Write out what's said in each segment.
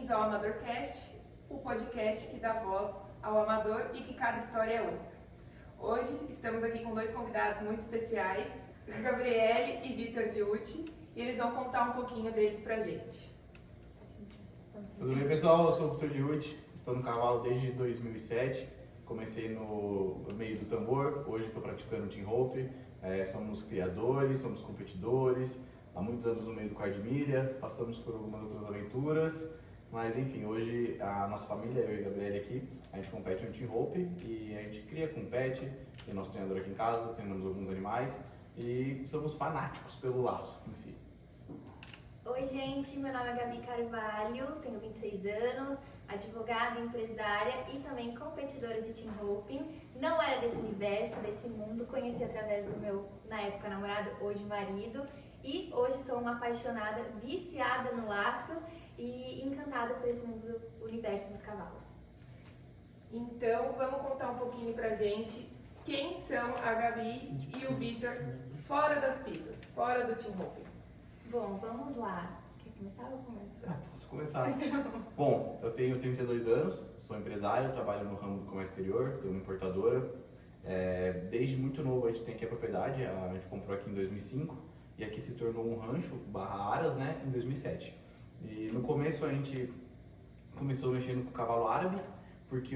bem-vindos ao AmadorCast, o podcast que dá voz ao amador e que cada história é única. Hoje estamos aqui com dois convidados muito especiais, Gabriele e Vitor Liucci, e eles vão contar um pouquinho deles pra gente. Tudo bem, pessoal? Eu sou o Vitor Liucci, estou no cavalo desde 2007, comecei no meio do tambor, hoje estou praticando team rope, somos criadores, somos competidores, há muitos anos no meio do quarto de milha, passamos por algumas outras aventuras, mas enfim, hoje a nossa família, eu e a Gabriele aqui, a gente compete no team rope e a gente cria, compete, tem nosso treinador aqui em casa, treinamos alguns animais e somos fanáticos pelo laço em si. Oi gente, meu nome é Gabi Carvalho, tenho 26 anos, advogada, empresária e também competidora de team roping. Não era desse universo, desse mundo, conheci através do meu, na época, namorado, hoje marido. E hoje sou uma apaixonada, viciada no laço e encantada por esse mundo do universo dos cavalos. Então, vamos contar um pouquinho pra gente quem são a Gabi e o Vitor fora das pistas, fora do team roping. Bom, vamos lá. Quer começar ou começar? Posso começar. Bom, eu tenho 32 anos, sou empresário, trabalho no ramo do comércio exterior, tenho uma importadora. Desde muito novo a gente tem aqui a propriedade, a gente comprou aqui em 2005 e aqui se tornou um rancho barra aras, né, em 2007. E no começo a gente começou mexendo com o cavalo árabe, porque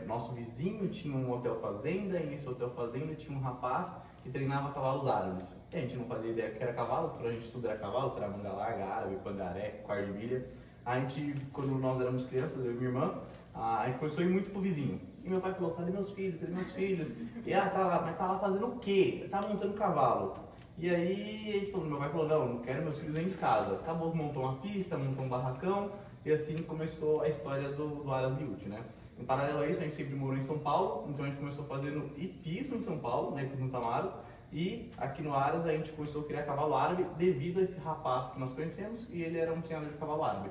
nosso vizinho tinha um hotel fazenda e nesse hotel fazenda tinha um rapaz que treinava cavalos árabes. E a gente não fazia ideia que era cavalo, pra gente tudo era cavalo, será manga larga, árabe, pangaré, quarto de milha. A gente, quando nós éramos crianças, eu e minha irmã, a gente começou a ir muito pro vizinho. E meu pai falou, cadê meus filhos, cadê meus filhos? E tá lá, mas tá lá fazendo o quê? Tá montando cavalo. E aí a gente falou, meu pai falou, não quero meus filhos dentro de casa. Acabou, montou uma pista, montou um barracão, e assim começou a história do Aras Liucci, né? Em paralelo a isso, a gente sempre morou em São Paulo, então a gente começou fazendo hipismo em São Paulo, né, com o Tamaro, e aqui no Aras a gente começou a criar cavalo árabe devido a esse rapaz que nós conhecemos, e ele era um treinador de cavalo árabe.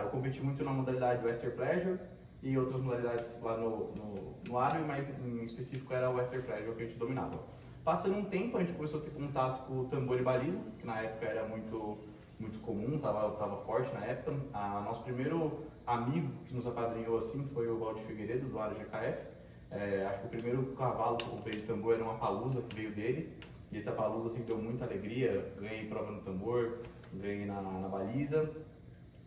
Eu competi muito na modalidade Western Pleasure e outras modalidades lá no árabe, mas em específico era o Western Pleasure que a gente dominava. Passando um tempo, a gente começou a ter contato com o tambor e baliza, que na época era muito comum, tava forte na época. Nosso primeiro amigo que nos apadrinhou assim foi o Valdir Figueiredo, do Aras GKF. Acho que o primeiro cavalo que eu comprei de tambor era uma palusa que veio dele. E essa palusa assim, deu muita alegria, ganhei prova no tambor, ganhei na baliza.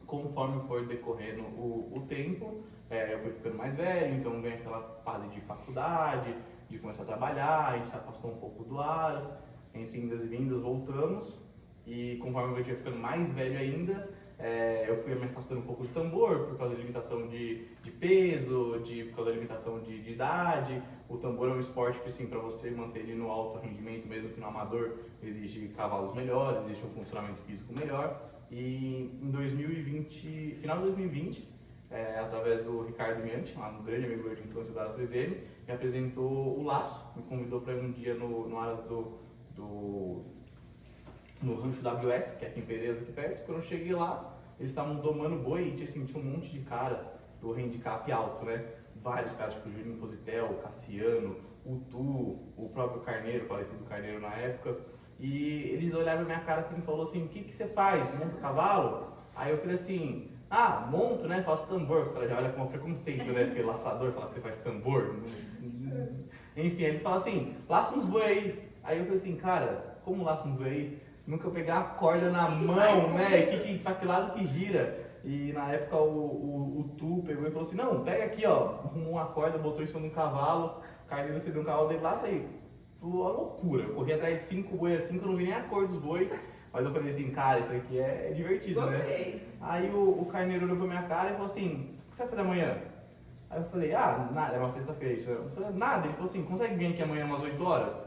Conforme foi decorrendo o tempo, eu fui ficando mais velho, então ganhei aquela fase de faculdade, de começar a trabalhar, a gente se afastou um pouco do Aras, entre indas e vindas voltamos, e conforme eu ia ficando mais velho ainda, eu fui me afastando um pouco do tambor, por causa da limitação de peso, por causa da limitação de idade. O tambor é um esporte que, assim, para você manter ele no alto rendimento, mesmo que no amador, exige cavalos melhores, exige um funcionamento físico melhor. E em 2020, final de 2020, através do Ricardo Miante, um grande amigo meu de infância da Aras TVM, me apresentou o laço, me convidou para ir um dia no Aras no Rancho WS, que é aqui em Pereira, aqui perto. Quando eu cheguei lá, eles estavam domando boi e tinha um monte de cara do handicap alto, né? Vários caras, tipo Juninho Positel, Cassiano, o Tu, o próprio Carneiro, falecido Carneiro na época. E eles olharam na minha cara assim e falaram assim, o que você faz? Monta o cavalo? Aí eu falei assim, monto, né? Faço tambor. Os caras já olham com um preconceito, né? Porque laçador fala que você faz tambor. Enfim, eles falam assim, laça uns boi aí. Aí eu falei assim, cara, como laça uns boi aí? Nunca pegar a corda na mão, né? Pra que lado que gira? E na época o Tu pegou e falou assim, não, pega aqui, ó, arrumou uma corda, botou em cima de um cavalo, o Carneiro cedeu um cavalo dele, laça aí. Uma loucura, eu corri atrás de 5 bois assim, que eu não vi nem a cor dos bois, mas eu falei assim, cara, isso aqui é divertido, Gostei. Né? Aí o Carneiro olhou pra minha cara e falou assim, o que você vai fazer amanhã? Aí eu falei, nada, era uma sexta-feira isso. Eu falei, nada, ele falou assim, consegue vir aqui amanhã umas 8 horas?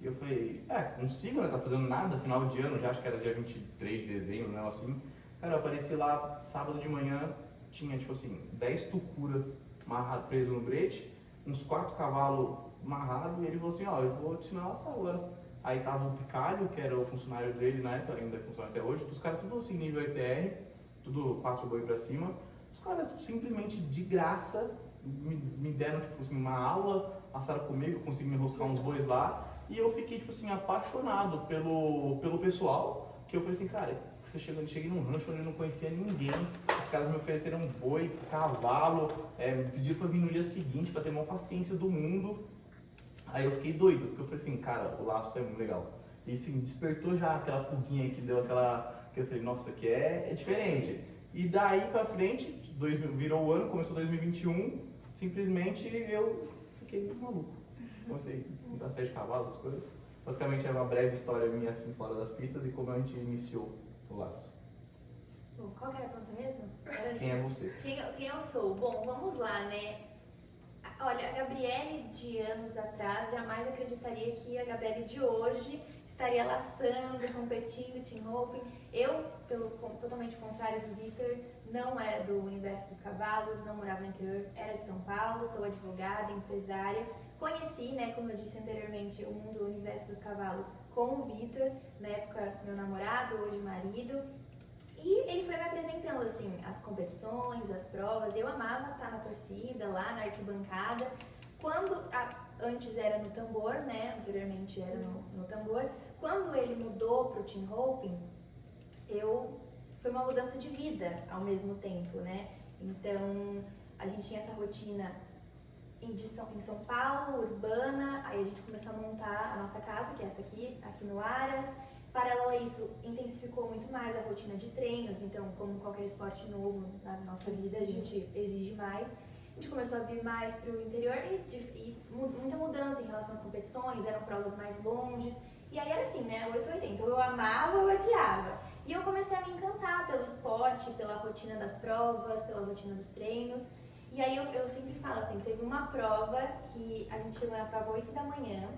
E eu falei, consigo, né? Tá fazendo nada, final de ano, já acho que era dia 23 de dezembro, né? Assim. Cara, eu apareci lá sábado de manhã, tinha tipo assim, 10 tucura amarrado, preso no brete, uns 4 cavalos amarrados, e ele falou assim, eu vou te ensinar a laçar agora. Aí tava o Picalho, que era o funcionário dele na época, ainda funciona até hoje, os caras tudo assim, nível ETR, tudo 4 boi pra cima. Os caras simplesmente de graça me deram tipo assim, uma aula, passaram comigo, eu consegui me enroscar uns bois lá. E eu fiquei, tipo assim, apaixonado pelo pessoal, que eu falei assim, cara, cheguei num rancho onde eu não conhecia ninguém, os caras me ofereceram boi, cavalo, me pediram pra vir no dia seguinte pra ter uma paciência do mundo. Aí eu fiquei doido, porque eu falei assim, cara, o laço é muito legal. E assim, despertou já aquela pulguinha que deu aquela, que eu falei, nossa, aqui é diferente. E daí pra frente, virou o ano, começou 2021, simplesmente eu fiquei maluco. Comecei a tentar pé de cavalo, as coisas. Basicamente é uma breve história minha assim fora das pistas e como a gente iniciou o laço. Bom, qual que era a pergunta mesmo? Quem é você? Quem eu sou? Bom, vamos lá, né? Olha, a Gabriele de anos atrás jamais acreditaria que a Gabriele de hoje estaria laçando, competindo, team roping. Eu, totalmente contrário do Vitor, não era do universo dos cavalos, não morava no interior, era de São Paulo, sou advogada, empresária. Conheci, né, como eu disse anteriormente, o mundo, o universo dos cavalos com o Vitor, na época meu namorado, hoje marido. E ele foi me apresentando, assim, as competições, as provas. Eu amava estar na torcida, lá na arquibancada. Antes era no tambor, né? Anteriormente era no tambor. Quando ele mudou para o team roping, foi uma mudança de vida ao mesmo tempo, né? Então, a gente tinha essa rotina em São Paulo, urbana. Aí a gente começou a montar a nossa casa, que é essa aqui no Aras. Paralelo a isso, intensificou muito mais a rotina de treinos, então, como qualquer esporte novo na nossa vida, a gente exige mais. A gente começou a vir mais para o interior e muita mudança em relação às competições, eram provas mais longes. E aí era assim, né, 880, eu amava ou odiava. E eu comecei a me encantar pelo esporte, pela rotina das provas, pela rotina dos treinos. E aí eu sempre falo assim, teve uma prova que a gente chegou na prova 8 da manhã,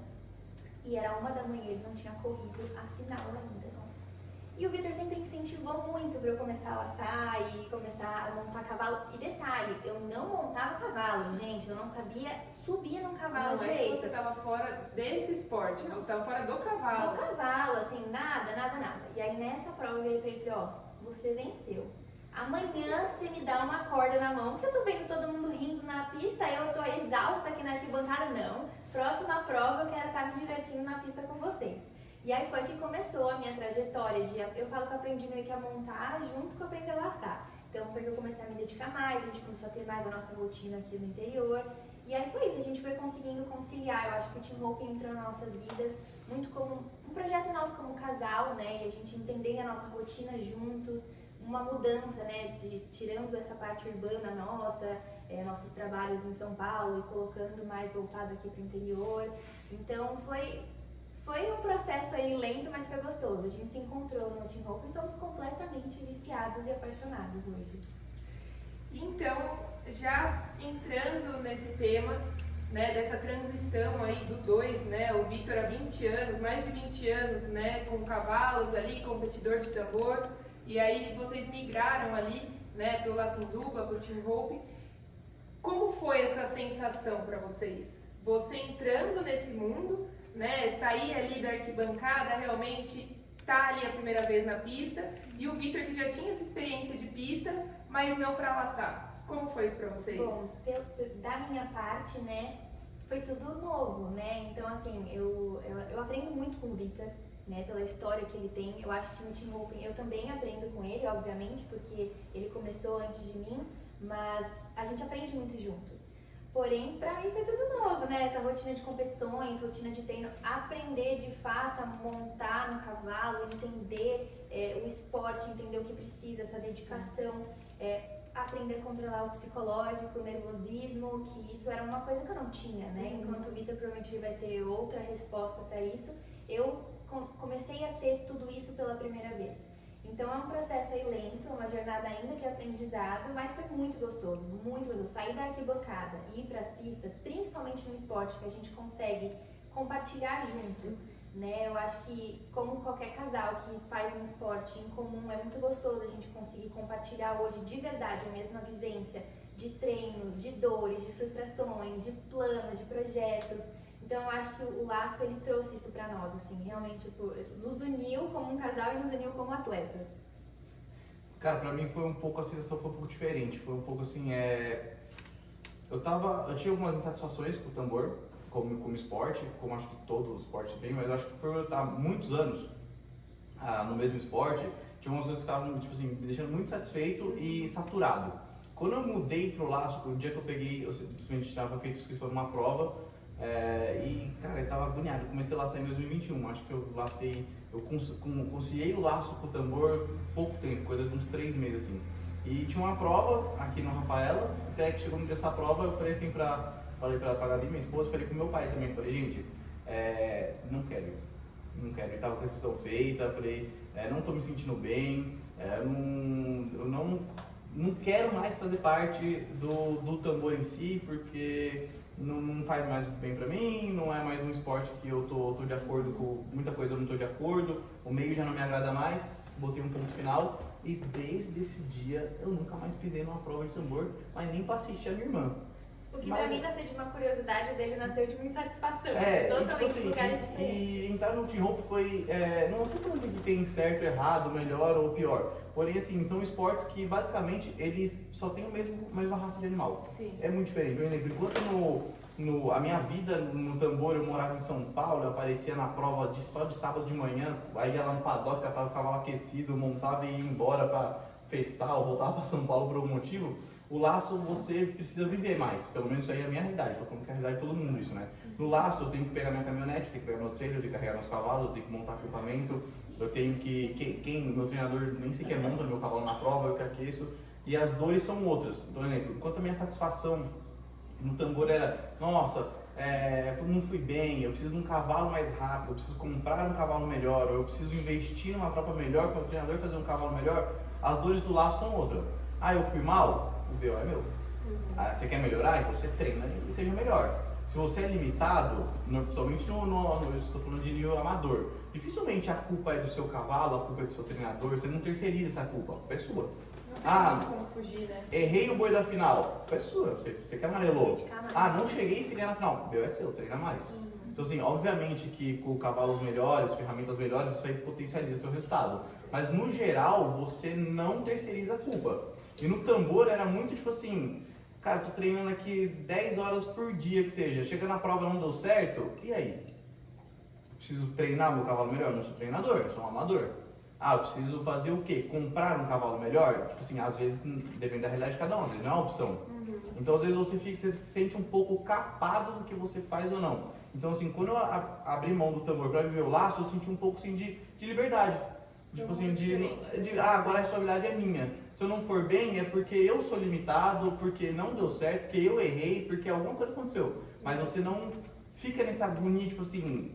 e era 1 da manhã, ele não tinha corrido a final ainda. E o Vitor sempre incentivou muito para eu começar a laçar e começar a montar cavalo. E detalhe, eu não montava cavalo, gente, eu não sabia subir num cavalo Não direito. É que você estava fora desse esporte, você estava fora do cavalo. Do cavalo, assim, nada. E aí nessa prova eu virei pra ele e falei, ó, você venceu. Amanhã você me dá uma corda na mão, porque eu tô vendo todo mundo rindo na pista, eu tô exausta aqui na arquibancada, não. Próxima prova eu quero estar me divertindo na pista com vocês. E aí foi que começou a minha trajetória eu falo que eu aprendi meio que a montar junto com aprender a laçar. Então foi que eu comecei a me dedicar mais, a gente começou a ter mais a nossa rotina aqui no interior. E aí foi isso, a gente foi conseguindo conciliar. Eu acho que o team roping entrou nas nossas vidas muito como um projeto nosso como casal, né? E a gente entender a nossa rotina juntos, uma mudança, né? Tirando essa parte urbana nossa, nossos trabalhos em São Paulo e colocando mais voltado aqui para o interior. Então foi um processo aí lento, mas foi gostoso. A gente se encontrou no team roping e somos completamente viciados e apaixonados hoje. Então, já entrando nesse tema, né, dessa transição aí dos dois, né, o Vitor há 20 anos, mais de 20 anos, né, com cavalos ali, competidor de tambor, e aí vocês migraram ali, né, pro laço dupla, pro team roping. Como foi essa sensação para vocês? Você entrando nesse mundo, né, sair ali da arquibancada, realmente tá ali a primeira vez na pista, e o Vitor que já tinha essa experiência de pista, mas não para laçar. Como foi isso para vocês? Bom, da minha parte, né, foi tudo novo, né, então assim, eu aprendo muito com o Vitor, né, pela história que ele tem. Eu acho que no team roping eu também aprendo com ele, obviamente, porque ele começou antes de mim, mas a gente aprende muito juntos. Porém, pra mim foi tudo novo, né? Essa rotina de competições, rotina de treino, aprender de fato a montar no cavalo, entender o esporte, entender o que precisa, essa dedicação, aprender a controlar o psicológico, o nervosismo, que isso era uma coisa que eu não tinha, né? Enquanto o Vitor provavelmente vai ter outra resposta para isso, eu comecei a ter tudo isso pela primeira vez. Então é um processo aí lento, uma jornada ainda de aprendizado, mas foi muito gostoso, muito gostoso. Sair da arquibancada e ir para as pistas, principalmente no esporte que a gente consegue compartilhar juntos, né? Eu acho que como qualquer casal que faz um esporte em comum, é muito gostoso a gente conseguir compartilhar hoje de verdade a mesma vivência de treinos, de dores, de frustrações, de planos, de projetos. Então eu acho que o laço ele trouxe isso pra nós, assim, realmente nos uniu como um casal e nos uniu como atletas. Cara, pra mim foi um pouco, a sensação foi um pouco diferente, foi um pouco assim, eu tinha algumas insatisfações com o tambor, como esporte, como acho que todo esporte tem, mas eu acho que por eu estar muitos anos no mesmo esporte, tinha umas coisas que estavam, tipo assim, me deixando muito satisfeito e saturado. Quando eu mudei pro laço, foi o dia que eu peguei, eu simplesmente estava feito inscrição numa prova, e, cara, eu tava agoniado. Eu comecei a laçar em 2021, acho que eu lacei, eu conciliei o laço com o tambor pouco tempo, coisa de uns 3 meses, assim. E tinha uma prova aqui no Rafaela, até que chegou no dia dessa prova, eu falei assim falei pra Gabi, minha esposa, falei com meu pai também, falei, gente, não quero, eu tava com a inscrição feita, falei, não tô me sentindo bem, eu não quero mais fazer parte do tambor em si, porque não faz mais bem pra mim, não é mais um esporte que eu tô de acordo com, muita coisa eu não tô de acordo, o meio já não me agrada mais, botei um ponto final e desde esse dia eu nunca mais pisei numa prova de tambor, mas nem pra assistir a minha irmã. O que pra mim nasceu de uma curiosidade, o dele nasceu de uma insatisfação. Totalmente tipo assim, lugares diferentes. E entrar no Team Hope foi, não tô falando que tem certo, errado, melhor ou pior, porém assim, são esportes que basicamente eles só têm a mesma raça de animal. Sim. É muito diferente, por exemplo, enquanto a minha vida no tambor, eu morava em São Paulo, eu aparecia na prova só de sábado de manhã, aí ia lá no paddock, tava o cavalo aquecido, montava e ia embora pra festar ou voltava pra São Paulo por algum motivo. O laço você precisa viver mais, pelo menos isso aí é a minha realidade, tô falando que é a realidade de todo mundo isso, né? No laço eu tenho que pegar minha caminhonete, eu tenho que pegar meu trailer, eu tenho que carregar meus cavalos, eu tenho que montar equipamento, eu tenho que, meu treinador nem sequer monta meu cavalo na prova, eu que aqueço, e as dores são outras. Por exemplo, enquanto a minha satisfação no tambor era, nossa, não fui bem, eu preciso de um cavalo mais rápido, eu preciso comprar um cavalo melhor, ou eu preciso investir numa tropa melhor para o treinador fazer um cavalo melhor, as dores do laço são outras. Eu fui mal, o BO é meu. Você quer melhorar? Então você treina e seja melhor. Se você é limitado, principalmente eu estou falando de nível amador, dificilmente a culpa é do seu cavalo, a culpa é do seu treinador, você não terceiriza essa culpa, a culpa é sua. Não tem muito como fugir, né? Errei o boi da final, a culpa é sua, você que amarelou. Não cheguei e cheguei na final, o BO é seu, treina mais. Então assim, obviamente que com cavalos melhores, ferramentas melhores, isso aí potencializa seu resultado. Mas no geral, você não terceiriza a culpa. E no tambor era muito tipo assim, cara, tô treinando aqui 10 horas por dia que seja, chega na prova não deu certo, e aí? Preciso treinar meu cavalo melhor? Eu não sou treinador, eu sou um amador. Eu preciso fazer o quê? Comprar um cavalo melhor? Tipo assim, às vezes depende da realidade de cada um, às vezes não é uma opção. Então às vezes você se sente um pouco capado do que você faz ou não. Então assim, quando eu abri mão do tambor para viver o laço, eu senti um pouco assim de liberdade. Tipo assim, agora a responsabilidade é minha. Se eu não for bem, é porque eu sou limitado, porque não deu certo, porque eu errei, porque alguma coisa aconteceu. Mas você não fica nessa agonia, tipo assim,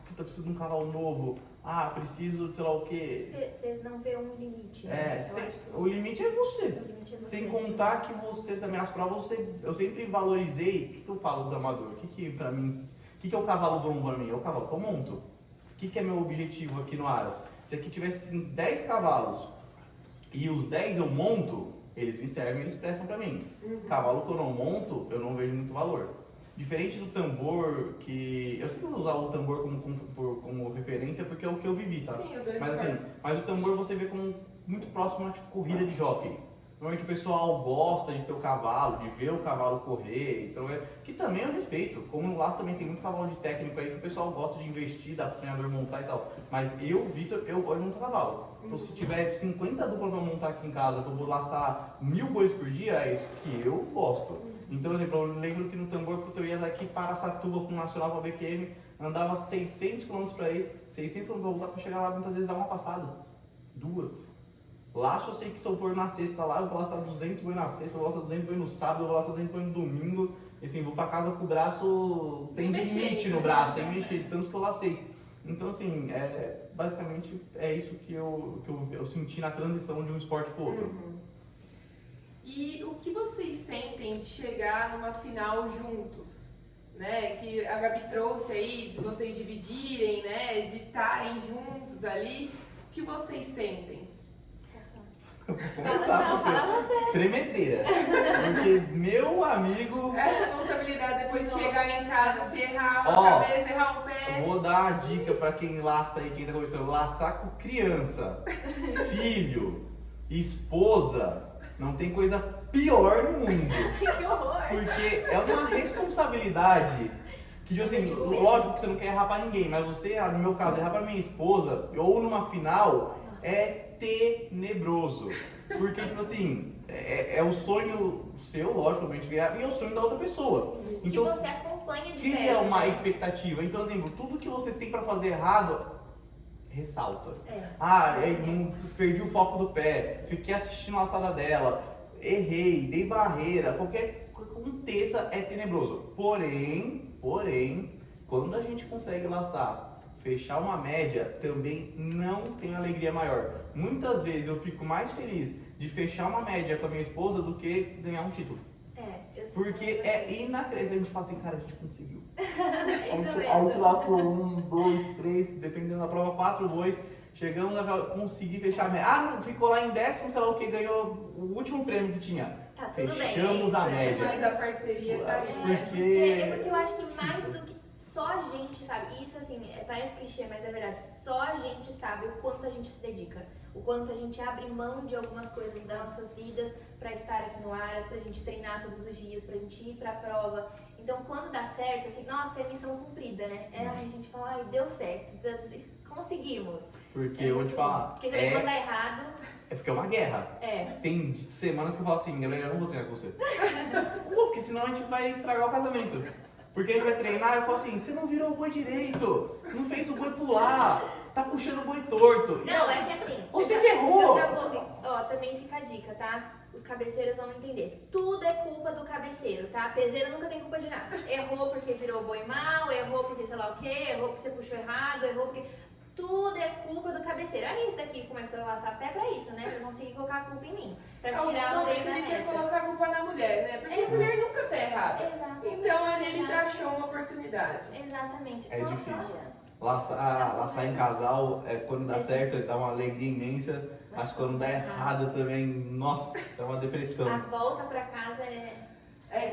puta, preciso de um cavalo novo, preciso de sei lá o quê. Você não vê um limite, né? O limite é você. O limite é você. Sem contar que você também, as provas, eu sempre valorizei, o que eu falo do amador? O que pra mim, o que é o cavalo bom pra mim? É o cavalo que eu monto. O que é meu objetivo aqui no Aras? Se aqui tivesse 10 cavalos e os 10 eu monto, eles me servem, eles prestam pra mim. Cavalo que eu não monto, eu não vejo muito valor. Diferente do tambor, que eu sempre vou usar o tambor como referência porque é o que eu vivi, tá? Sim, os dois mas o tambor você vê como muito próximo a tipo, corrida de jockey. Normalmente o pessoal gosta de ter o cavalo, de ver o cavalo correr, então que também eu respeito. Como no laço também tem muito cavalo de técnico aí que o pessoal gosta de investir, dá pro treinador montar e tal. Mas eu, Vitor, eu gosto de montar cavalo. Então se tiver 50 duplas pra montar aqui em casa, que eu vou laçar 1000 bois por dia, é isso que eu gosto. Então, por exemplo, eu lembro que no tambor, eu ia daqui para Araçatuba com o Nacional para BQM, andava 600 km para ir, 600 km para voltar para chegar lá, muitas vezes dá uma passada, 2. Laço eu sei que se eu for na sexta lá, eu vou laçar 200 boi na sexta, eu vou laçar 200 boi no sábado, eu vou laçar 200 boi no domingo. E assim, vou pra casa com o braço, tem limite no braço, tem mexer, de tanto que eu lacei. Então assim, basicamente é isso que eu senti na transição de um esporte pro outro. E o que vocês sentem de chegar numa final juntos? Né? Que a Gabi trouxe aí, de vocês dividirem, né? De estarem juntos ali. O que vocês sentem? Vou começar você. Tremedeira. Porque, meu amigo. É a responsabilidade depois de chegar em casa, se errar uma cabeça, errar um pé. Eu vou dar uma dica pra quem laça aí, quem tá começando. Laçar com criança, filho, esposa. Não tem coisa pior no mundo. Que horror! Porque é uma responsabilidade. Que, tipo assim, lógico que você não quer errar pra ninguém, mas você, no meu caso, errar pra minha esposa, ou numa final, é tenebroso. Porque, tipo assim, é o sonho seu, logicamente, ganhar, e é o sonho da outra pessoa. Que Então, você acompanha de cria perto, uma né? expectativa. Então, assim, tudo que você tem pra fazer errado, ressalta. É. Não, perdi o foco do pé, fiquei assistindo a laçada dela, errei, dei barreira, qualquer coisa que aconteça é tenebroso. Porém, quando a gente consegue laçar, fechar uma média, também não tem alegria maior. Muitas vezes eu fico mais feliz de fechar uma média com a minha esposa do que ganhar um título. Eu sei. Porque é inacreditável, a gente fala assim, cara, a gente conseguiu. Isso A gente mesmo. laçou 1, 2, 3, dependendo da prova, 4 bois. Chegamos a conseguir fechar a média. Não, ficou lá em 10º, sei lá o que, ganhou o último prêmio que tinha. Tá tudo bem, Fechamos é a isso, média. Mas a parceria tá aí, né? Porque eu acho que mais difícil. do que só a gente sabe, isso assim, parece clichê, mas é verdade, só a gente sabe o quanto a gente se dedica, o quanto a gente abre mão de algumas coisas das nossas vidas pra estar aqui no Aras, pra gente treinar todos os dias, pra gente ir pra prova. Então quando dá certo, assim, nossa, é missão cumprida, né? A gente fala, ai, deu certo, conseguimos. Porque eu vou te falar, Porque também quando dá errado, é porque é uma guerra. Tem semanas que eu falo assim, Gabriel, eu não vou treinar com você. Porque senão a gente vai estragar o casamento. Porque a gente vai treinar, eu falo assim, você não virou o boi direito, não fez o boi pular, tá puxando o boi torto. não, é que assim. Você eu que já- errou! Eu já vou. Ó, também fica a dica, tá? Os cabeceiros vão entender. Tudo é culpa do cabeceiro, tá? Peseiro nunca tem culpa de nada. Errou porque virou o boi mal, errou porque sei lá o quê, errou porque você puxou errado, errou porque. Tudo é culpa do cabeceiro. Olha isso daqui, começou a laçar pé pra isso, né? Pra conseguir colocar a culpa em mim. Pra tirar o dedo da ele tinha que reta. colocar a culpa na mulher, né? Porque a Exato. mulher nunca tá errada. Exatamente. Então ali ele achou uma oportunidade. Exatamente. É Nossa, difícil. olha. Laçar em casal, quando dá certo, dá uma alegria imensa, mas quando dá errado também, nossa, é uma depressão. A volta pra casa é.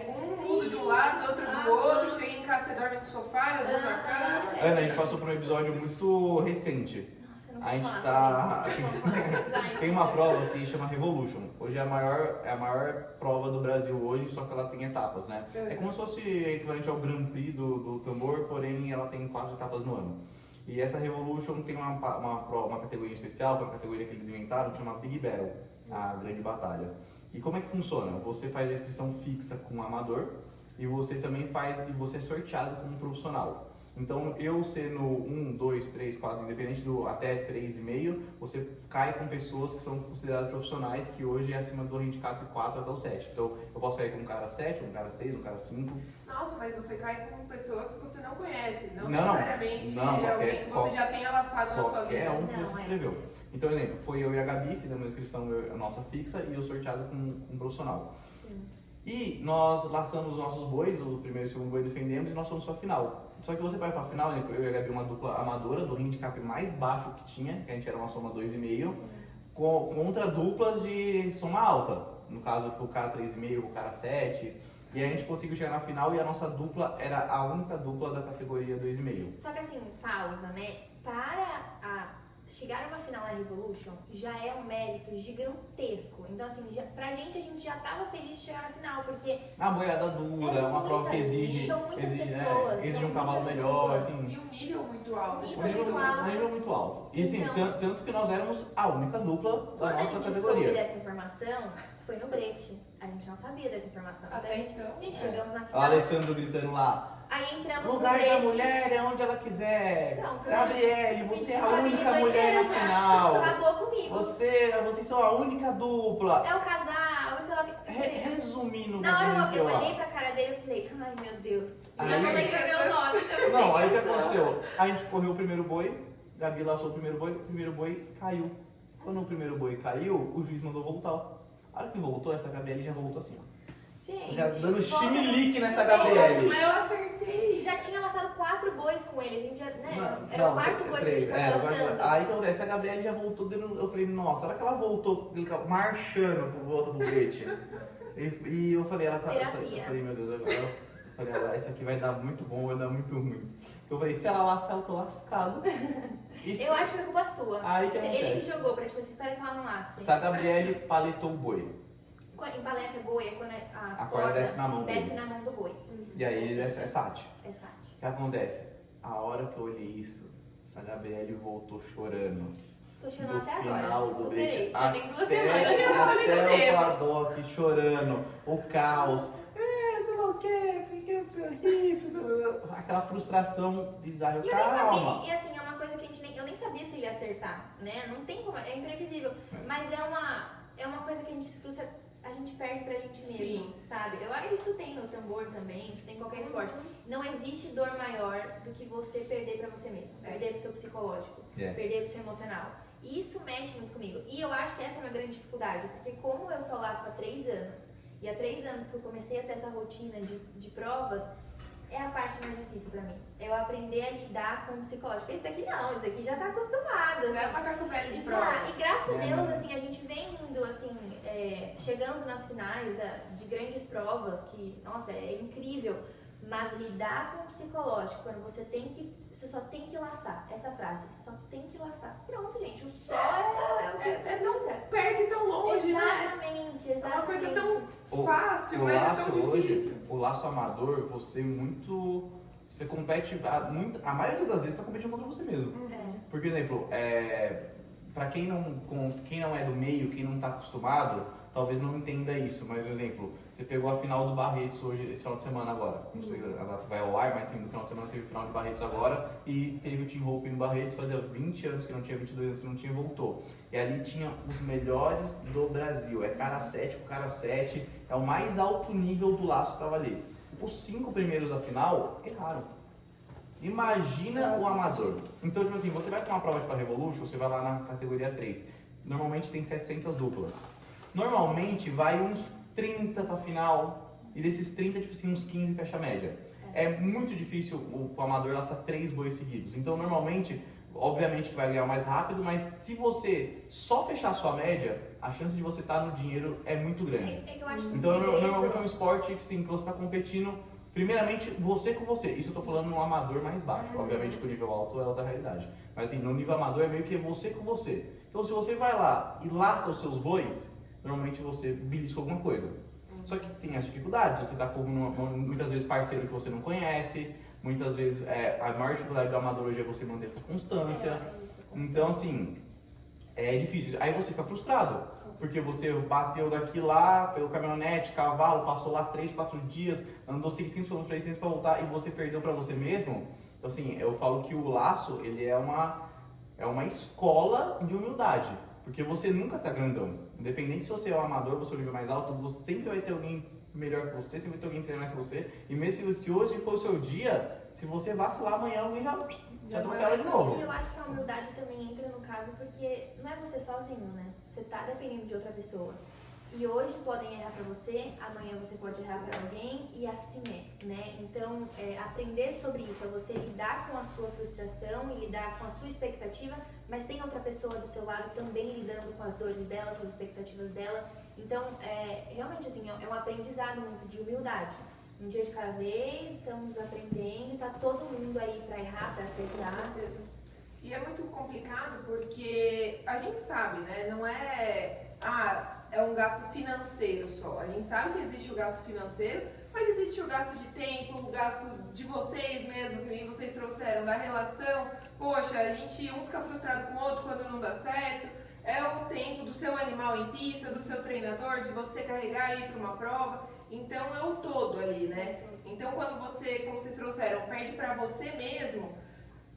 Um muda de um lado, outro do outro, chega em casa, você dorme no sofá, eu durmo na cama. Ana, a gente passou por um episódio muito recente. Nossa, eu não A vou gente falar tá. sobre isso. Não vou falar. Tem uma prova que chama Revolution. Hoje é a maior prova do Brasil hoje, só que ela tem etapas, né? É como se fosse equivalente ao Grand Prix do tambor, porém ela tem 4 etapas no ano. E essa Revolution tem uma categoria especial, que é uma categoria que eles inventaram, que chama Big Battle, a grande batalha. E como é que funciona? Você faz a inscrição fixa com um amador e você também você é sorteado como um profissional. Então, eu sendo 1, 2, 3, 4, independente do até 3,5, você cai com pessoas que são consideradas profissionais, que hoje é acima do handicap 4 até o 7. Então, eu posso cair com um cara 7, um cara 6, um cara 5. Nossa, mas você cai com pessoas que você não conhece, não Não, necessariamente não, alguém que você já tenha laçado na sua vida. Qualquer um que Não, você se é. inscreveu. Então, por exemplo, foi eu e a Gabi, fizemos a inscrição nossa fixa e eu sorteado com um profissional. Sim. E nós laçamos os nossos bois, o primeiro e o segundo boi defendemos e nós fomos para a final. Só que você vai para a final, né, eu e a Gabi, uma dupla amadora do handicap mais baixo que tinha, que a gente era uma soma 2,5, contra duplas de soma alta. No caso, o cara 3,5, o cara 7. E a gente conseguiu chegar na final e a nossa dupla era a única dupla da categoria 2,5. Só que assim, pausa, né? Para chegar numa final na Revolution já é um mérito gigantesco. Então, assim, pra gente, a gente já tava feliz de chegar na final, porque A boiada dura, É uma prova que muita exige, gente, são muitas exige pessoas, um são cavalo muitas melhor, pessoas. assim. E um nível muito alto. Nível Um nível, muito alto. um nível muito alto. E assim, Então- tanto que nós éramos a única dupla da quando a nossa gente soube categoria. dessa informação, foi no brete. A gente não sabia dessa informação. Até então. A gente chegamos na O final. Alessandro gritando lá, Aí entramos no lugar brete. da mulher é onde ela quiser. Pronto. Gabriele, você é a única Desestabilizou mulher na inteiro já. final. Acabou comigo. Vocês são a única dupla. É o casal, sei lá o que. Resumindo o que Na hora aconteceu eu lá. olhei pra cara dele e falei, ai meu Deus. Já Aí- não lembro meu nome. já sei Não, aí o que quem sou. aconteceu? A gente correu o primeiro boi, Gabi laçou o primeiro boi caiu. Quando o primeiro boi caiu, o juiz mandou voltar. A hora que voltou, essa Gabriele já voltou assim, ó. Gente, Já dando volta- chimilique nessa Não, Gabriele. Mas eu acertei. Já tinha lançado 4 bois com ele, a gente já, né? Não, Era o não, quarto boi que a três. gente tava Agora- lançando. aí então essa Gabriele já voltou dando. Eu falei, nossa, a hora que ela voltou marchando por volta do brete. E eu falei, ela tá. Terapia. Eu falei, meu Deus, agora. Eu falei, isso aqui vai dar muito bom, vai dar muito ruim. Eu falei, se ela laçar, eu tô lascado. E se, Eu acho que foi culpa sua. Aí que Ele que acontece? jogou pra tipo, você espera que ela não lasse. se a Gabriele paletou o boi. Em paleta boi é quando A corda desce na mão desce dele. na mão do boi. E aí é sate. É sate. O que acontece? A hora que eu olhei isso, essa Gabriele voltou chorando. Tô chorando do até agora. final do Superei. date Já tem 2 semanas. até o paddock chorando, o caos. Sei lá o quê, isso, aquela frustração bizarra. E eu nem Calma. sabia, e assim, é uma coisa que eu nem sabia se ele ia acertar, né? Não tem como, é imprevisível. Mas é uma coisa que a gente se frustra, a gente perde pra gente mesmo, Sim. sabe? Eu acho que isso tem no tambor também, isso tem em qualquer esporte. Não existe dor maior do que você perder pra você mesmo, perder pro seu psicológico, perder pro seu emocional. E isso mexe muito comigo. E eu acho que essa é a minha grande dificuldade, porque como eu só laço há 3 anos, e há 3 anos que eu comecei a ter essa rotina de provas, é a parte mais difícil pra mim. É eu aprender a lidar com o psicológico. Esse daqui não, esse daqui já tá acostumado. Já é Assim. macaco velho de Já, prova. e graças a Deus, assim, a gente vem indo, assim, chegando nas finais de grandes provas, que, nossa, é incrível. Mas lidar com o psicológico, quando você só tem que laçar, essa frase, só tem que laçar. Pronto, gente, o só é o que É tão perto e tão longe, né? Exatamente. É uma coisa tão fácil, o mas é laço tão hoje, difícil. o laço amador, você compete, a maioria das vezes está competindo contra você mesmo. Por exemplo, para quem não é do meio, quem não está acostumado, talvez não entenda isso, mas um exemplo, você pegou a final do Barretos hoje, esse final de semana agora, não sei a data vai ao ar, mas sim, no final de semana teve o final de Barretos agora, e teve o Tim Hope no Barretos, fazia 20 anos que não tinha, 22 anos que não tinha, e voltou. E ali tinha os melhores do Brasil, cara 7 com cara 7, é o mais alto nível do laço que estava ali. Os 5 primeiros da final erraram. Imagina o amador. Então, tipo assim, você vai para uma prova tipo a Revolution, você vai lá na categoria 3. Normalmente tem 700 duplas. Normalmente vai uns 30 pra final. E desses 30, tipo assim, uns 15 fecha a média. É muito difícil o amador laçar 3 bois seguidos. Então, normalmente, obviamente que vai ganhar mais rápido, mas se você só fechar a sua média, a chance de você estar no dinheiro é muito grande. É que eu acho que Então, segredo... normalmente é um esporte que você está competindo, primeiramente, você com você. Isso eu tô falando no amador mais baixo. Obviamente que o nível alto é outra realidade. Mas assim, no nível amador é meio que você com você. Então, se você vai lá e laça os seus bois, normalmente você belisca alguma coisa. Só que tem as dificuldades. Você tá com muitas vezes parceiro que você não conhece. Muitas vezes, a maior dificuldade do amador hoje é você manter essa constância. Então, assim, é difícil. Aí você fica frustrado, porque você bateu daqui lá, pelo caminhonete, cavalo, passou lá 3, 4 dias, andou 600 km, 300 para voltar e você perdeu para você mesmo. Então, assim, eu falo que o laço, ele é uma escola de humildade, porque você nunca tá grandão. Independente se você é um amador, você é um nível mais alto, você sempre vai ter alguém melhor que você, sempre vai ter alguém treinando mais que você. E mesmo se hoje for o seu dia, se você vacilar amanhã, alguém já atropela de novo. E eu acho que a humildade também entra no caso porque não é você sozinho, né? Você tá dependendo de outra pessoa. E hoje podem errar pra você, amanhã você pode errar pra alguém e assim né? Então, aprender sobre isso, é você lidar com a sua frustração e lidar com a sua expectativa, mas tem outra pessoa do seu lado também lidando com as dores dela, com as expectativas dela. Então, realmente assim, é um aprendizado muito de humildade. Um dia de cada vez, estamos aprendendo, tá todo mundo aí pra errar, pra acertar. E é muito complicado porque a gente sabe, né? Não é um gasto financeiro só. A gente sabe que existe o gasto financeiro, mas existe o gasto de tempo, o gasto de vocês mesmo, que nem vocês trouxeram, da relação. Poxa, um fica frustrado com o outro quando não dá certo. É o tempo do seu animal em pista, do seu treinador, de você carregar e ir para uma prova. Então é o todo ali, né? Então quando você, como vocês trouxeram, perde para você mesmo,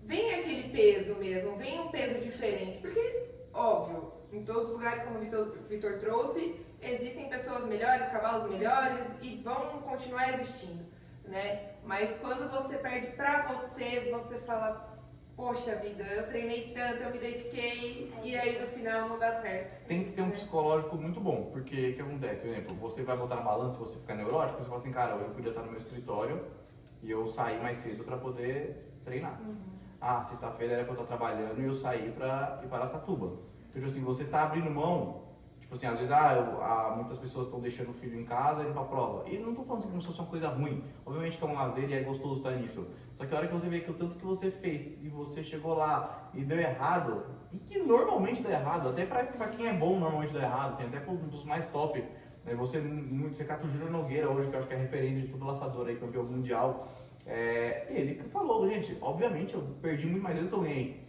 vem aquele peso mesmo, vem um peso diferente. Porque, óbvio, em todos os lugares, como o Vitor trouxe, existem pessoas melhores, cavalos melhores e vão continuar existindo, né? Mas quando você perde pra você, você fala, poxa vida, eu treinei tanto, eu me dediquei e aí no final não dá certo. Tem que ter um psicológico muito bom, porque o que acontece? Por exemplo, você vai botar na balança, você fica neurótico, você fala assim, cara, eu podia estar no meu escritório e eu saí mais cedo pra poder treinar. Sexta-feira era pra eu estar trabalhando e eu saí pra ir para Araçatuba. Então, tipo assim, você tá abrindo mão, tipo assim, às vezes, muitas pessoas estão deixando o filho em casa e indo pra prova. E não tô falando assim como se fosse uma coisa ruim. Obviamente que é um lazer e é gostoso estar nisso. Só que a hora que você vê que o tanto que você fez e você chegou lá e deu errado, e que normalmente dá errado, até pra quem é bom normalmente dá errado, assim, até um dos mais top, né? Você cata o Júnior Nogueira hoje, que eu acho que é referência de todo laçador aí, campeão mundial. Ele que falou, gente, obviamente eu perdi muito mais do que eu ganhei.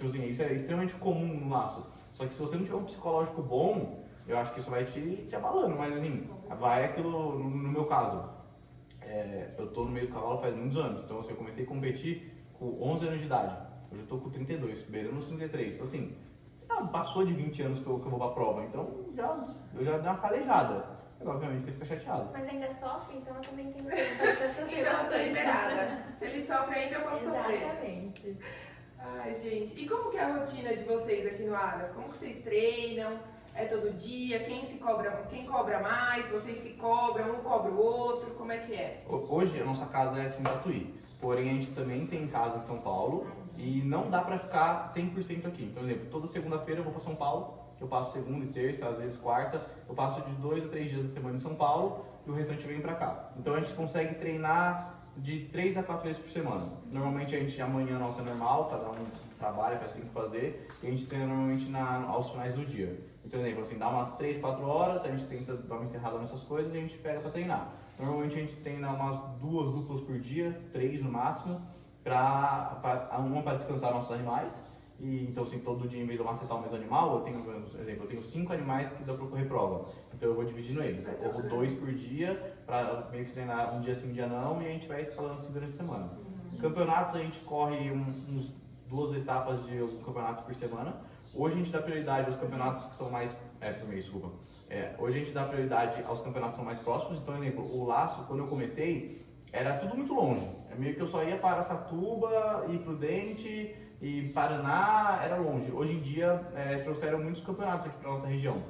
Tipo assim, isso é extremamente comum no laço. Só que se você não tiver um psicológico bom, eu acho que isso vai te abalando. Mas assim, vai aquilo, no meu caso, eu tô no meio do cavalo faz muitos anos. Então assim, eu comecei a competir com 11 anos de idade. Hoje eu tô com 32, beirando os 33. Então assim, passou de 20 anos que eu vou pra prova. Então eu já dei uma calejada. Agora, obviamente, você fica chateado. Mas ainda sofre, então eu também tenho tempo pra sofrer. Então eu tô bastante. liberada. Se ele sofre ainda, eu posso sofrer. Exatamente. Ai, gente. E como que é a rotina de vocês aqui no Aras? Como que vocês treinam? É todo dia? Quem cobra mais? Vocês se cobram? Um cobra o outro? Como é que é? Hoje a nossa casa é aqui em Tatuí. Porém, a gente também tem casa em São Paulo. E não dá pra ficar 100% aqui. Então, por exemplo, toda segunda-feira eu vou pra São Paulo. Eu passo segunda e terça, às vezes quarta. Eu passo de 2 a 3 dias da semana em São Paulo e o restante vem pra cá. Então a gente consegue treinar de 3 a 4 vezes por semana. Normalmente amanhã nossa é normal, cada um trabalha, faz o que tem que fazer. E a gente treina normalmente aos finais do dia. Então, por exemplo, assim, dá umas 3, 4 horas, a gente tenta dar uma encerrada nessas coisas e a gente pega pra treinar. Normalmente a gente treina umas 2 duplas por dia, 3 no máximo, uma para descansar nossos animais. E, então, assim, todo dia, em vez de eu macetar o mesmo animal, eu tenho 5 animais que dá pra correr prova. Então, eu vou dividindo eles. Eu corro 2 por dia, pra meio que treinar um dia sim, um dia não, e a gente vai escalando assim durante a semana. Campeonatos, a gente corre uns 2 etapas de um campeonato por semana. Hoje, a gente dá prioridade aos campeonatos que são mais... por mês, desculpa. Hoje, a gente dá prioridade aos campeonatos que são mais próximos. Então, por exemplo, o laço, quando eu comecei, era tudo muito longe. É meio que eu só ia para Araçatuba, ir Prudente... E Paraná era longe. Hoje em dia trouxeram muitos campeonatos aqui para nossa região.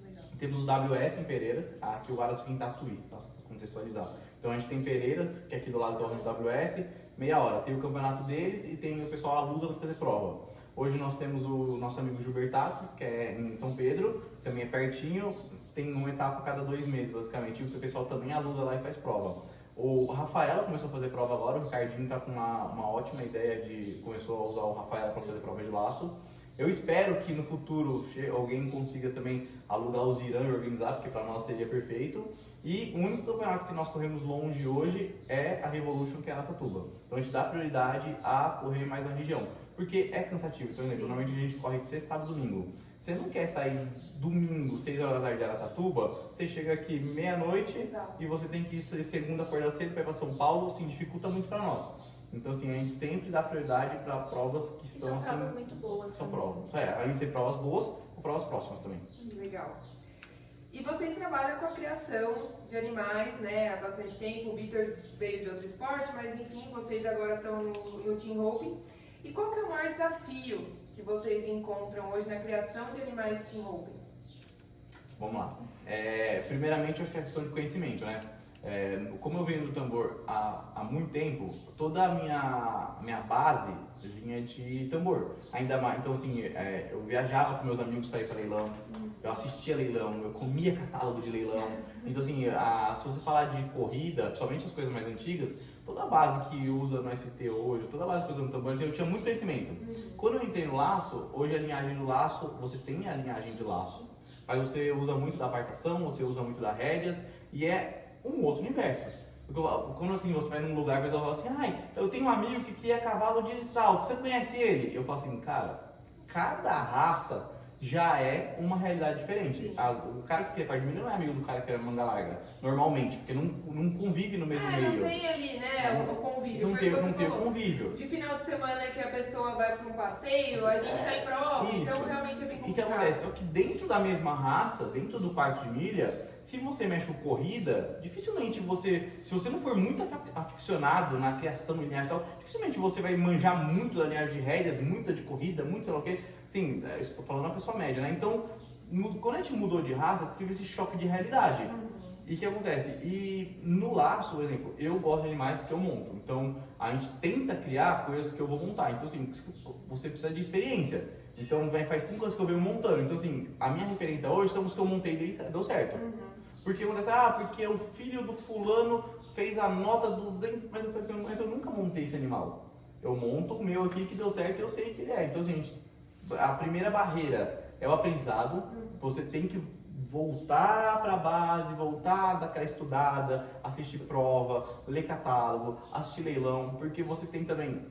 Legal. Temos o WS em Pereiras, aqui o Aras fica em Tatuí, tá? Para contextualizar. Então a gente tem Pereiras, que é aqui do lado do WS, meia hora. Tem o campeonato deles e tem o pessoal aluga para fazer prova. Hoje nós temos o nosso amigo Gilbertato, que é em São Pedro, também é pertinho, tem uma etapa a cada 2 meses basicamente. E o pessoal também aluga lá e faz prova. O Rafaela começou a fazer prova agora, o Ricardinho está com uma ótima ideia começou a usar o Rafaela para fazer prova de laço. Eu espero que no futuro alguém consiga também alugar o Ziran e organizar, porque para nós seria perfeito. E o único campeonato que nós corremos longe hoje é a Revolution, que é a Araçatuba. Então a gente dá prioridade a correr mais na região, porque é cansativo. Então, por exemplo, normalmente a gente corre de sexta, sábado e domingo. Você não quer sair domingo, 6 horas da tarde de Araçatuba, você chega aqui meia-noite e você tem que ir segunda, acordar cedo para ir para São Paulo, assim, dificulta muito para nós. Então, assim, a gente sempre dá prioridade para provas que estão, são assim... provas muito boas. São também. provas. Além de ser provas boas, ou provas próximas também. Legal. E vocês trabalham com a criação de animais, né, há bastante tempo. O Vitor veio de outro esporte, mas enfim, vocês agora estão no Team Hope. E qual que é o maior desafio que vocês encontram hoje na criação de animais de Team Hope? Vamos lá. Primeiramente, eu acho que é questão de conhecimento, né? Como eu venho do tambor há muito tempo, toda a minha base vinha de tambor. Ainda mais, então assim, eu viajava com meus amigos para ir para leilão, eu assistia leilão, eu comia catálogo de leilão. Então assim, se você falar de corrida, principalmente as coisas mais antigas, toda a base que usa no ST hoje, toda a base que usa no tambor, assim, eu tinha muito conhecimento. Quando eu entrei no laço, hoje a linhagem do laço, você tem a linhagem de laço, mas você usa muito da apartação, você usa muito das rédeas, e é um outro universo. Porque quando assim, você vai num lugar, o pessoal fala assim, eu tenho um amigo que cria cavalo de salto, você conhece ele? Eu falo assim, cara, cada raça já é uma realidade diferente. O cara que cria par de milho não é amigo do cara que cria manga larga, normalmente, porque não convive no mesmo meio. Não tem ali, né, o convívio. Não tem o convívio. De final de semana que a pessoa vai para um passeio, a gente está em prova, Isso. então realmente é bem complicado. E o que acontece? Só que dentro da mesma raça, dentro do parque de milha, se você mexe com corrida, dificilmente se você não for muito aficionado na criação de linhagem e tal, dificilmente você vai manjar muito da linhagem de rédeas, muita de corrida, muito sei lá o quê. Sim, estou falando na pessoa média, né? Então, quando a gente mudou de raça, teve esse choque de realidade. E o que acontece? E no laço, por exemplo, eu gosto de animais que eu monto. Então, a gente tenta criar coisas que eu vou montar. Então, assim, você precisa de experiência. Então, faz 5 anos que eu venho montando. Então, assim, a minha referência hoje são os que eu montei e deu certo. Porque acontece, porque o filho do fulano fez a nota 200, mas eu nunca montei esse animal. Eu monto o meu aqui que deu certo e eu sei que ele é. Então, assim, a primeira barreira é o aprendizado. Você tem que voltar para a base, voltar daquela estudada, assistir prova, ler catálogo, assistir leilão, porque você tem também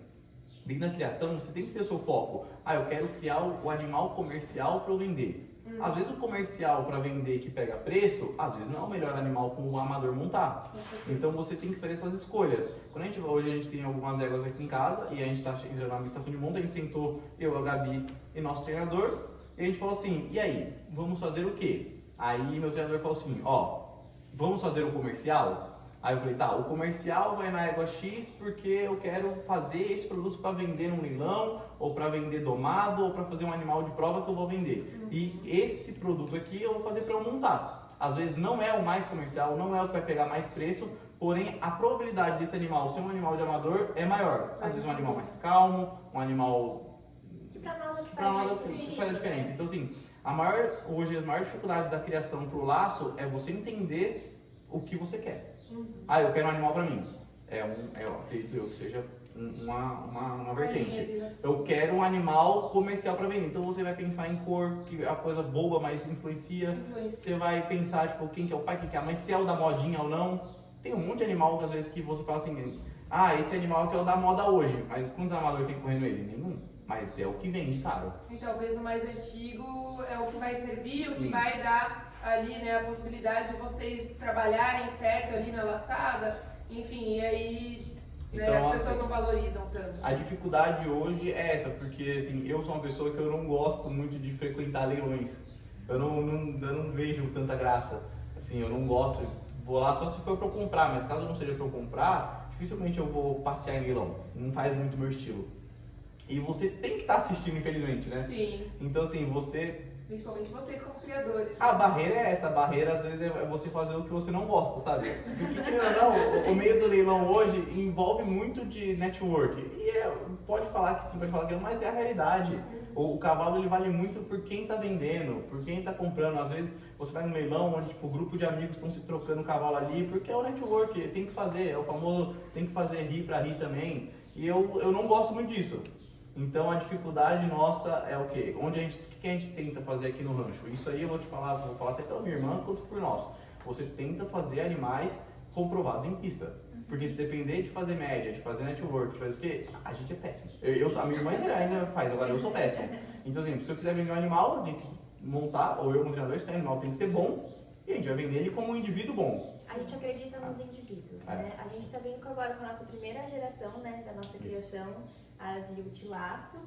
dentro da criação, você tem que ter o seu foco. Eu quero criar o animal comercial para eu vender. Às vezes o comercial para vender que pega preço, às vezes não é o melhor animal para o amador montar. Então você tem que fazer essas escolhas. Hoje a gente tem algumas éguas aqui em casa e a gente está entrando na administração de monta, a gente sentou, eu, a Gabi e nosso treinador, e a gente falou assim, e aí, vamos fazer o quê? Aí meu treinador falou assim, vamos fazer o comercial? Aí eu falei, tá, o comercial vai na égua X porque eu quero fazer esse produto para vender num leilão, ou para vender domado, ou para fazer um animal de prova que eu vou vender. E esse produto aqui eu vou fazer para eu montar. Às vezes não é o mais comercial, não é o que vai pegar mais preço, porém a probabilidade desse animal ser um animal de amador é maior. Às vezes um animal mais calmo, um animal... Que para nós é o que Pra nós sentido, faz a diferença. Então assim, hoje as maiores dificuldades da criação pro laço é você entender o que você quer. Eu quero um animal para mim. Eu acredito eu que seja uma vertente. Eu quero um animal comercial para vender. Então você vai pensar em cor, que é a coisa boba, mas influencia. Você vai pensar, tipo, quem que é o pai, quem que é a mãe, se é o da modinha ou não. Tem um monte de animal, às vezes, que você fala assim, esse animal aqui é o da moda hoje. Mas quantos amadores tem correndo ele? Nenhum. Mas é o que vende, caro. E talvez o mais antigo é o que vai servir, Sim. o que vai dar ali, né, a possibilidade de vocês trabalharem certo ali na laçada, enfim, e aí Então, as pessoas não valorizam tanto. A dificuldade hoje é essa, porque assim, eu sou uma pessoa que eu não gosto muito de frequentar leilões. Eu não vejo tanta graça. Assim, eu não gosto, vou lá só se for para eu comprar, mas caso não seja para eu comprar, dificilmente eu vou passear em leilão. Não faz muito meu estilo. E você tem que estar assistindo, infelizmente, né? Sim. Então assim, Principalmente vocês como criadores. A barreira é essa, a barreira às vezes é você fazer o que você não gosta, sabe? Porque, o meio do leilão hoje envolve muito de network. E pode falar que sim, pode falar que não, mas é a realidade. O cavalo ele vale muito por quem está vendendo, por quem está comprando. Às vezes você vai no leilão onde tipo, o grupo de amigos estão se trocando o cavalo ali, porque é o network, tem que fazer, é o famoso tem que fazer rir para rir também. E eu não gosto muito disso. Então a dificuldade nossa é o quê? O que a gente tenta fazer aqui no rancho? Isso aí eu vou falar até pela minha irmã quanto por nós. Você tenta fazer animais comprovados em pista. Porque se depender de fazer média, de fazer network, de fazer o quê? A gente é péssimo. A minha irmã ainda faz, agora eu sou péssimo. Então assim, se eu quiser vender um animal, eu tenho que montar, ou eu como treinador, esse animal tem que ser bom, e a gente vai vender ele como um indivíduo bom. A gente acredita nos indivíduos, né? A gente tá vindo agora com a nossa primeira geração, né, da nossa criação, as Liut Laço,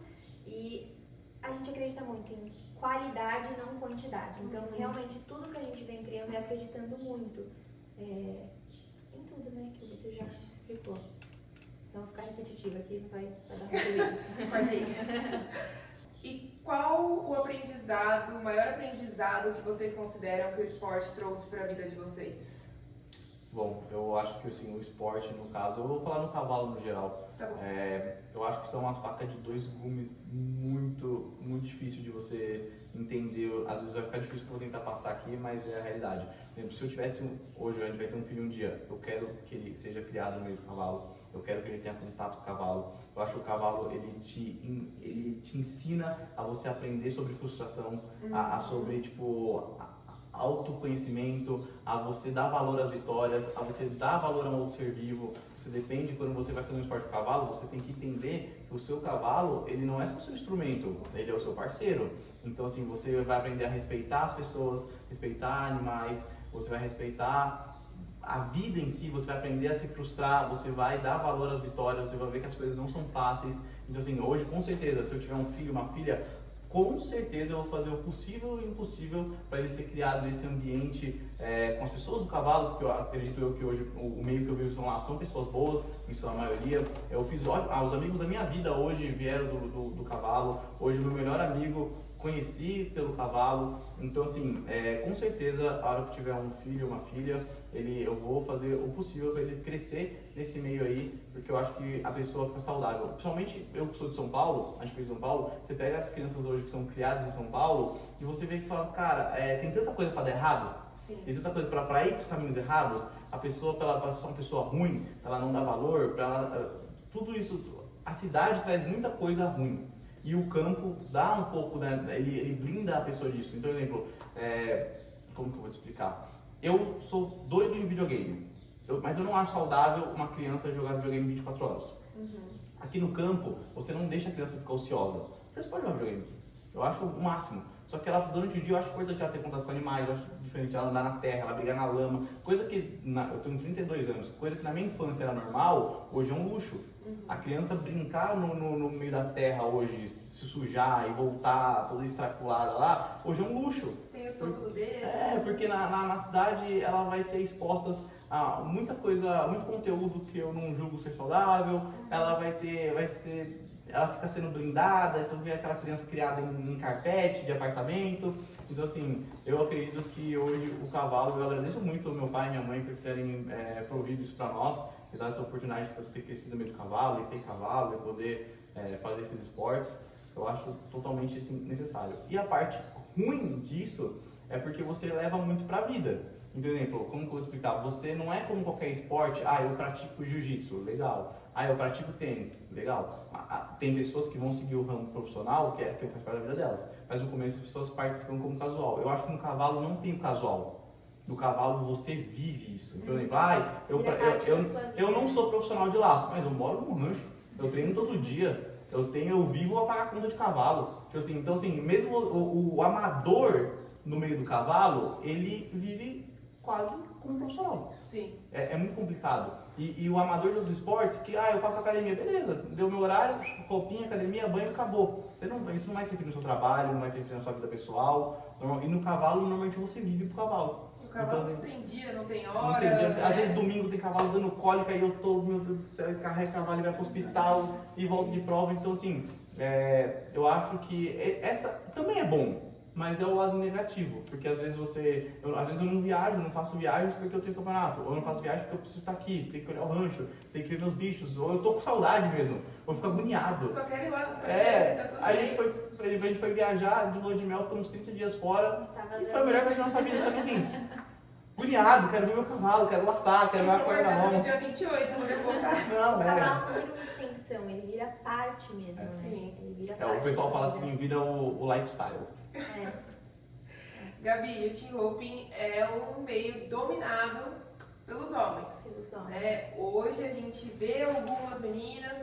e a gente acredita muito em qualidade e não quantidade. Então, realmente, tudo que a gente vem criando é acreditando muito em tudo, né, que o Vitor já explicou. Então, vou ficar repetitiva aqui, não vai dar muito. E qual o maior aprendizado que vocês consideram que o esporte trouxe para a vida de vocês? Bom, eu acho que assim, o esporte, no caso, eu vou falar no cavalo no geral. Tá bom. Eu acho que são umas facas de 2 gumes muito, muito difícil de você entender. Às vezes vai ficar difícil que eu vou tentar passar aqui, mas é a realidade. Por exemplo, se eu tivesse, hoje a gente vai ter um filho um dia, eu quero que ele seja criado no meio do cavalo, eu quero que ele tenha contato com o cavalo. Eu acho que o cavalo, ele te ensina a você aprender sobre frustração, sobre, tipo, autoconhecimento, a você dar valor às vitórias, a você dar valor a um outro ser vivo. Você depende, quando você vai fazer um esporte com cavalo, você tem que entender que o seu cavalo, ele não é só o seu instrumento, ele é o seu parceiro. Então assim, você vai aprender a respeitar as pessoas, respeitar animais, você vai respeitar a vida em si, você vai aprender a se frustrar, você vai dar valor às vitórias, você vai ver que as coisas não são fáceis. Então assim, hoje com certeza, se eu tiver um filho, uma filha, com certeza eu vou fazer o possível e o impossível para ele ser criado nesse ambiente com as pessoas do cavalo, porque eu acredito que hoje o meio que eu vivo são pessoas boas, em sua maioria. Eu fiz, os amigos da minha vida hoje vieram do cavalo, hoje o meu melhor amigo conheci pelo cavalo. Então assim, com certeza a hora que tiver um filho ou uma filha, eu vou fazer o possível para ele crescer nesse meio aí, porque eu acho que a pessoa fica saudável. Principalmente eu que sou de São Paulo, a gente veio de São Paulo, você pega as crianças hoje que são criadas em São Paulo e você vê que você fala, cara, tem tanta coisa para dar errado. Sim. Tem tanta coisa para ir para os caminhos errados. A pessoa, para ela ser uma pessoa ruim, para ela não dar valor, para ela, tudo isso, a cidade traz muita coisa ruim. E o campo dá um pouco, né, ele blinda a pessoa disso. Então, por exemplo, como que eu vou te explicar? Eu sou doido em videogame, mas eu não acho saudável uma criança jogar videogame 24 horas. Aqui no campo, você não deixa a criança ficar ociosa. Você pode jogar videogame. Eu acho o máximo. Só que ela, durante o dia, eu acho importante ela ter contato com animais, eu acho diferente ela andar na terra, ela brigar na lama. Coisa que, eu tenho 32 anos, coisa que na minha infância era normal, hoje é um luxo. A criança brincar no meio da terra hoje, se sujar e voltar toda estraculada lá, hoje é um luxo. Sem o topo do dedo. Porque na cidade ela vai ser exposta a muita coisa, muito conteúdo que eu não julgo ser saudável, ela ela fica sendo blindada, então vê aquela criança criada em carpete de apartamento. Então assim, eu acredito que hoje o cavalo, eu agradeço muito ao meu pai e minha mãe por terem provido isso para nós, e dar essa oportunidade para ter crescido no meio do cavalo, e ter cavalo, e poder fazer esses esportes. Eu acho totalmente assim, necessário. E a parte ruim disso é porque você leva muito para a vida. Por exemplo, como que eu vou explicar? Você não é como qualquer esporte, eu pratico jiu-jitsu, legal. Eu pratico tênis, legal. Tem pessoas que vão seguir o ramo profissional, que faz parte da vida delas. Mas no começo as pessoas participam como casual. Eu acho que no cavalo não tem o casual. No cavalo você vive isso. Por exemplo, eu não sou profissional de laço, mas eu moro num rancho. Eu treino todo dia. Eu vivo a pagar conta de cavalo. Então assim, mesmo o amador no meio do cavalo, ele vive quase como profissional. Sim. É muito complicado. E o amador dos esportes, que eu faço academia, beleza, deu meu horário, roupinha, academia, banho, acabou. Isso não vai interferir no seu trabalho, não vai interferir na sua vida pessoal. E no cavalo, normalmente você vive pro cavalo. O cavalo não tem dia, não tem hora. Não tem dia. Às vezes domingo tem cavalo dando cólica e eu tô, meu Deus do céu, carrega o cavalo e vai pro hospital e volta de prova. Então assim, eu acho que essa também é bom. Mas é o lado negativo, porque às vezes às vezes eu não viajo, não faço viagens porque eu tenho campeonato, ou eu não faço viagem porque eu preciso estar aqui, tenho que olhar o rancho, tenho que ver meus bichos, ou eu tô com saudade mesmo, ou eu fico agoniado. Só quero ir lá nas cachoeiras, tá tudo a bem. gente foi viajar de lua de mel, ficamos 30 dias fora, e foi a melhor coisa da nossa vida, só que assim, agoniado, quero ver meu cavalo, quero laçar, quero ver a corda na mão. No dia 28, quando eu voltar. Não, O cavalo não vira uma extensão, ele vira parte mesmo, Sim. né? Ele vira parte. O pessoal fala assim, vira o lifestyle. Gabi, o team roping é um meio dominado pelos homens. Hoje a gente vê algumas meninas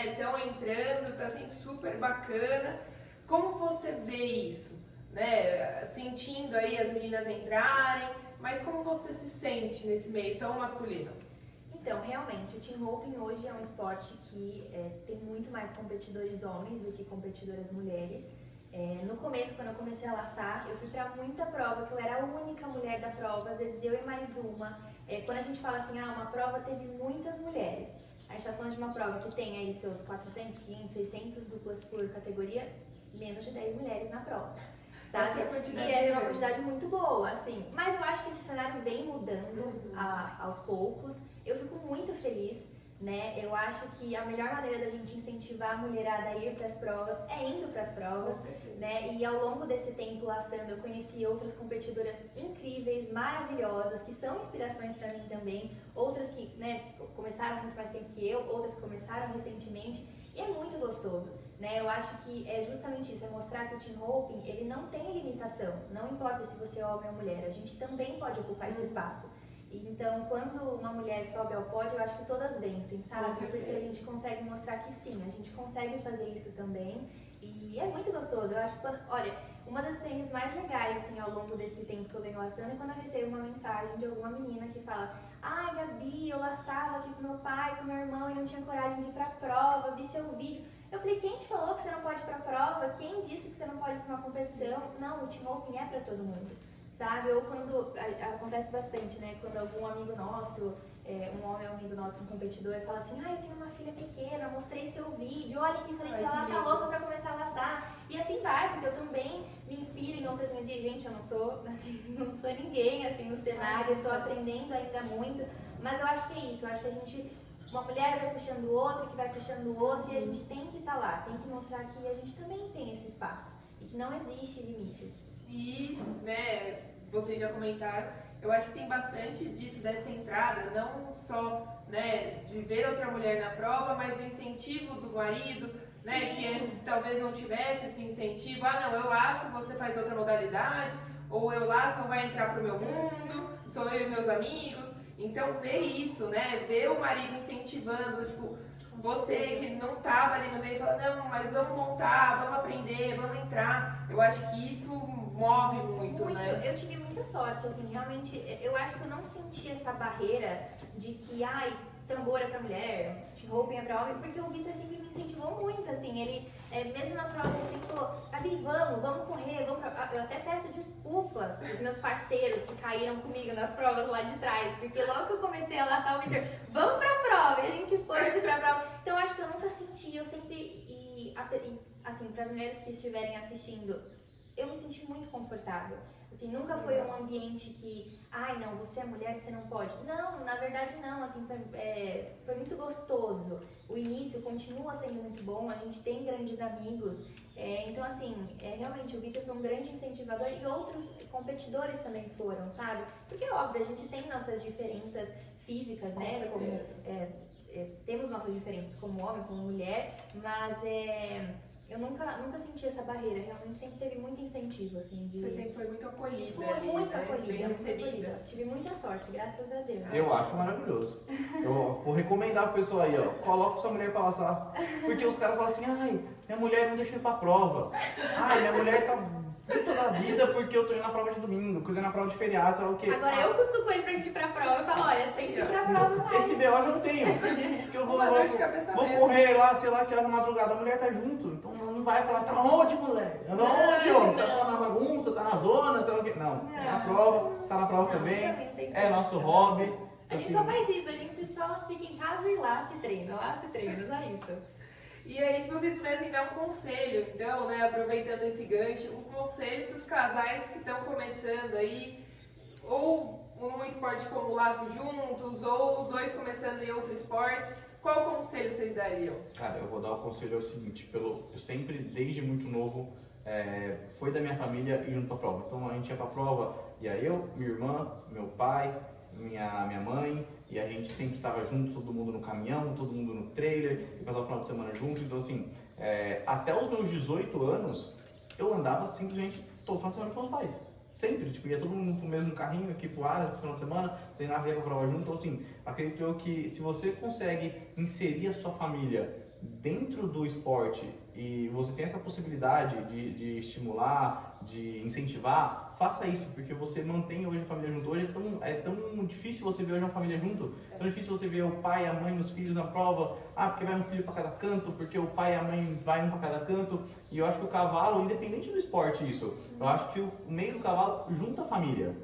estão entrando, está sendo super bacana. Como você vê isso? Sentindo aí as meninas entrarem, mas como você se sente nesse meio tão masculino? Então, realmente, o team roping hoje é um esporte que tem muito mais competidores homens do que competidoras mulheres. No começo, quando eu comecei a laçar, eu fui pra muita prova, que eu era a única mulher da prova, às vezes eu e mais uma. Quando a gente fala assim, uma prova teve muitas mulheres. A gente tá falando de uma prova que tem aí seus 400, 500, 600 duplas por categoria, menos de 10 mulheres na prova. Sabe? E é uma quantidade muito boa, assim. Mas eu acho que esse cenário vem mudando aos poucos. Eu fico muito feliz, né? Eu acho que a melhor maneira da gente incentivar a mulherada a ir para as provas é indo para as provas, né? E ao longo desse tempo laçando, eu conheci outras competidoras incríveis, maravilhosas, que são inspirações para mim também. Outras que, começaram muito mais tempo que eu, outras que começaram recentemente. E é muito gostoso, né? Eu acho que é justamente isso, é mostrar que o team roping, ele não tem limitação. Não importa se você é homem ou mulher, a gente também pode ocupar esse espaço. Então, quando uma mulher sobe ao pódio, eu acho que todas vencem, sabe? Porque a gente consegue mostrar que sim, a gente consegue fazer isso também. E é muito gostoso. Eu acho que, olha, uma das experiências mais legais, assim, ao longo desse tempo que eu venho laçando é quando eu recebo uma mensagem de alguma menina que fala: "Ai, Gabi, eu laçava aqui com meu pai, com meu irmão e não tinha coragem de ir pra prova, vi seu vídeo." Eu falei: "Quem te falou que você não pode ir pra prova? Quem disse que você não pode ir pra uma competição?" Não, o team roping é pra todo mundo. Sabe? Ou quando, acontece bastante, né? Quando algum amigo nosso, um homem amigo nosso, um competidor, fala assim: "Ah, eu tenho uma filha pequena, mostrei seu vídeo, olha aqui, falei que ela tá louca pra começar a laçar." E assim vai, porque eu também me inspiro em outras medidas. Gente, eu não sou, assim, não sou ninguém, assim, no cenário, eu tô aprendendo ainda muito. Mas eu acho que é isso, eu acho que a gente, uma mulher vai puxando o outro, que vai puxando o outro, e a gente tem que estar lá, tem que mostrar que a gente também tem esse espaço. E que não existe limites. E, vocês já comentaram, eu acho que tem bastante disso, dessa entrada, não só, de ver outra mulher na prova, mas do incentivo do marido, que antes talvez não tivesse esse incentivo. Não, eu laço, você faz outra modalidade, ou eu laço, não vai entrar pro meu mundo, sou eu e meus amigos. Então, ver isso, ver o marido incentivando, tipo, você que não estava ali no meio, fala, não, mas vamos montar, vamos aprender, vamos entrar. Eu acho que isso move muito, né? Eu tive muita sorte, assim, realmente, eu acho que eu não senti essa barreira de que, ai, tambor é pra mulher, roupa é pra homem, porque o Vitor sempre me incentivou muito, assim, ele, mesmo nas provas, ele sempre falou, Gabi, vamos correr, vamos pra... Eu até peço desculpas pros meus parceiros que caíram comigo nas provas lá de trás, porque logo que eu comecei a laçar o Vitor, vamos pra prova, e a gente foi pra prova. Então, eu acho que eu nunca senti, eu sempre, assim, pras mulheres que estiverem assistindo, eu me senti muito confortável. Assim, nunca foi um ambiente que, ai não, você é mulher, você não pode. Não, na verdade não, assim, foi muito gostoso. O início continua sendo muito bom, a gente tem grandes amigos. Então, assim, realmente o Vitor foi um grande incentivador e outros competidores também foram, sabe? Porque é óbvio, a gente tem nossas diferenças físicas, né? Temos nossas diferenças como homem, como mulher, mas eu nunca senti essa barreira, realmente sempre teve muito incentivo, assim, de... Você sempre foi muito acolhida. Fui ali, muito né? acolhida, Bem muito recebida. acolhida. Tive muita sorte, graças a Deus. Eu acho maravilhoso. Eu vou recomendar pro pessoal aí, ó, coloca sua mulher pra laçar. Porque os caras falam assim, ai, minha mulher não deixa eu ir pra prova. Ai, minha mulher tá puta da vida porque eu tô indo na prova de domingo, porque eu tô indo na prova de feriado, sei lá o quê. Agora eu cutuco ele pra gente ir pra prova e falo, olha, tem que ir pra prova mais. Esse BO eu já não tenho. Porque eu vou Uma dor de cabeça vou mesmo. correr lá, sei lá, que hora da madrugada, a mulher tá junto. Então não vai falar, tá onde, mulher? Tá onde, homem? Tá na bagunça, tá na zona, sei lá o quê. Não, tá na prova, tá na prova também. É nosso hobby. A gente Assim, só faz isso, a gente só fica em casa e lá se treina, só isso. E aí, se vocês pudessem dar um conselho, então, né, aproveitando esse gancho, um conselho para os casais que estão começando aí, ou um esporte como laço juntos, ou os dois começando em outro esporte, qual conselho vocês dariam? cara, eu vou dar o conselho é o seguinte, eu sempre, desde muito novo, foi da minha família ir junto pra prova. Então a gente ia pra prova, ia eu, minha irmã, meu pai, minha mãe, e a gente sempre estava junto, todo mundo no caminhão, todo mundo no trailer, e passava o final de semana junto. Então assim, até os meus 18 anos, eu andava simplesmente todo final de semana com os pais. Sempre, tipo, ia todo mundo pro mesmo carrinho aqui pro ar, no final de semana, treinava e ia pra prova junto. Então assim, acredito eu que se você consegue inserir a sua família dentro do esporte e você tem essa possibilidade de estimular, de incentivar, faça isso, porque você mantém hoje a família junto. Hoje é tão difícil você ver hoje uma família junto, é tão difícil você ver o pai, a mãe, os filhos na prova, porque vai um filho para cada canto, porque o pai e a mãe vai um para cada canto. E eu acho que o cavalo, independente do esporte isso, eu acho que o meio do cavalo junta a família.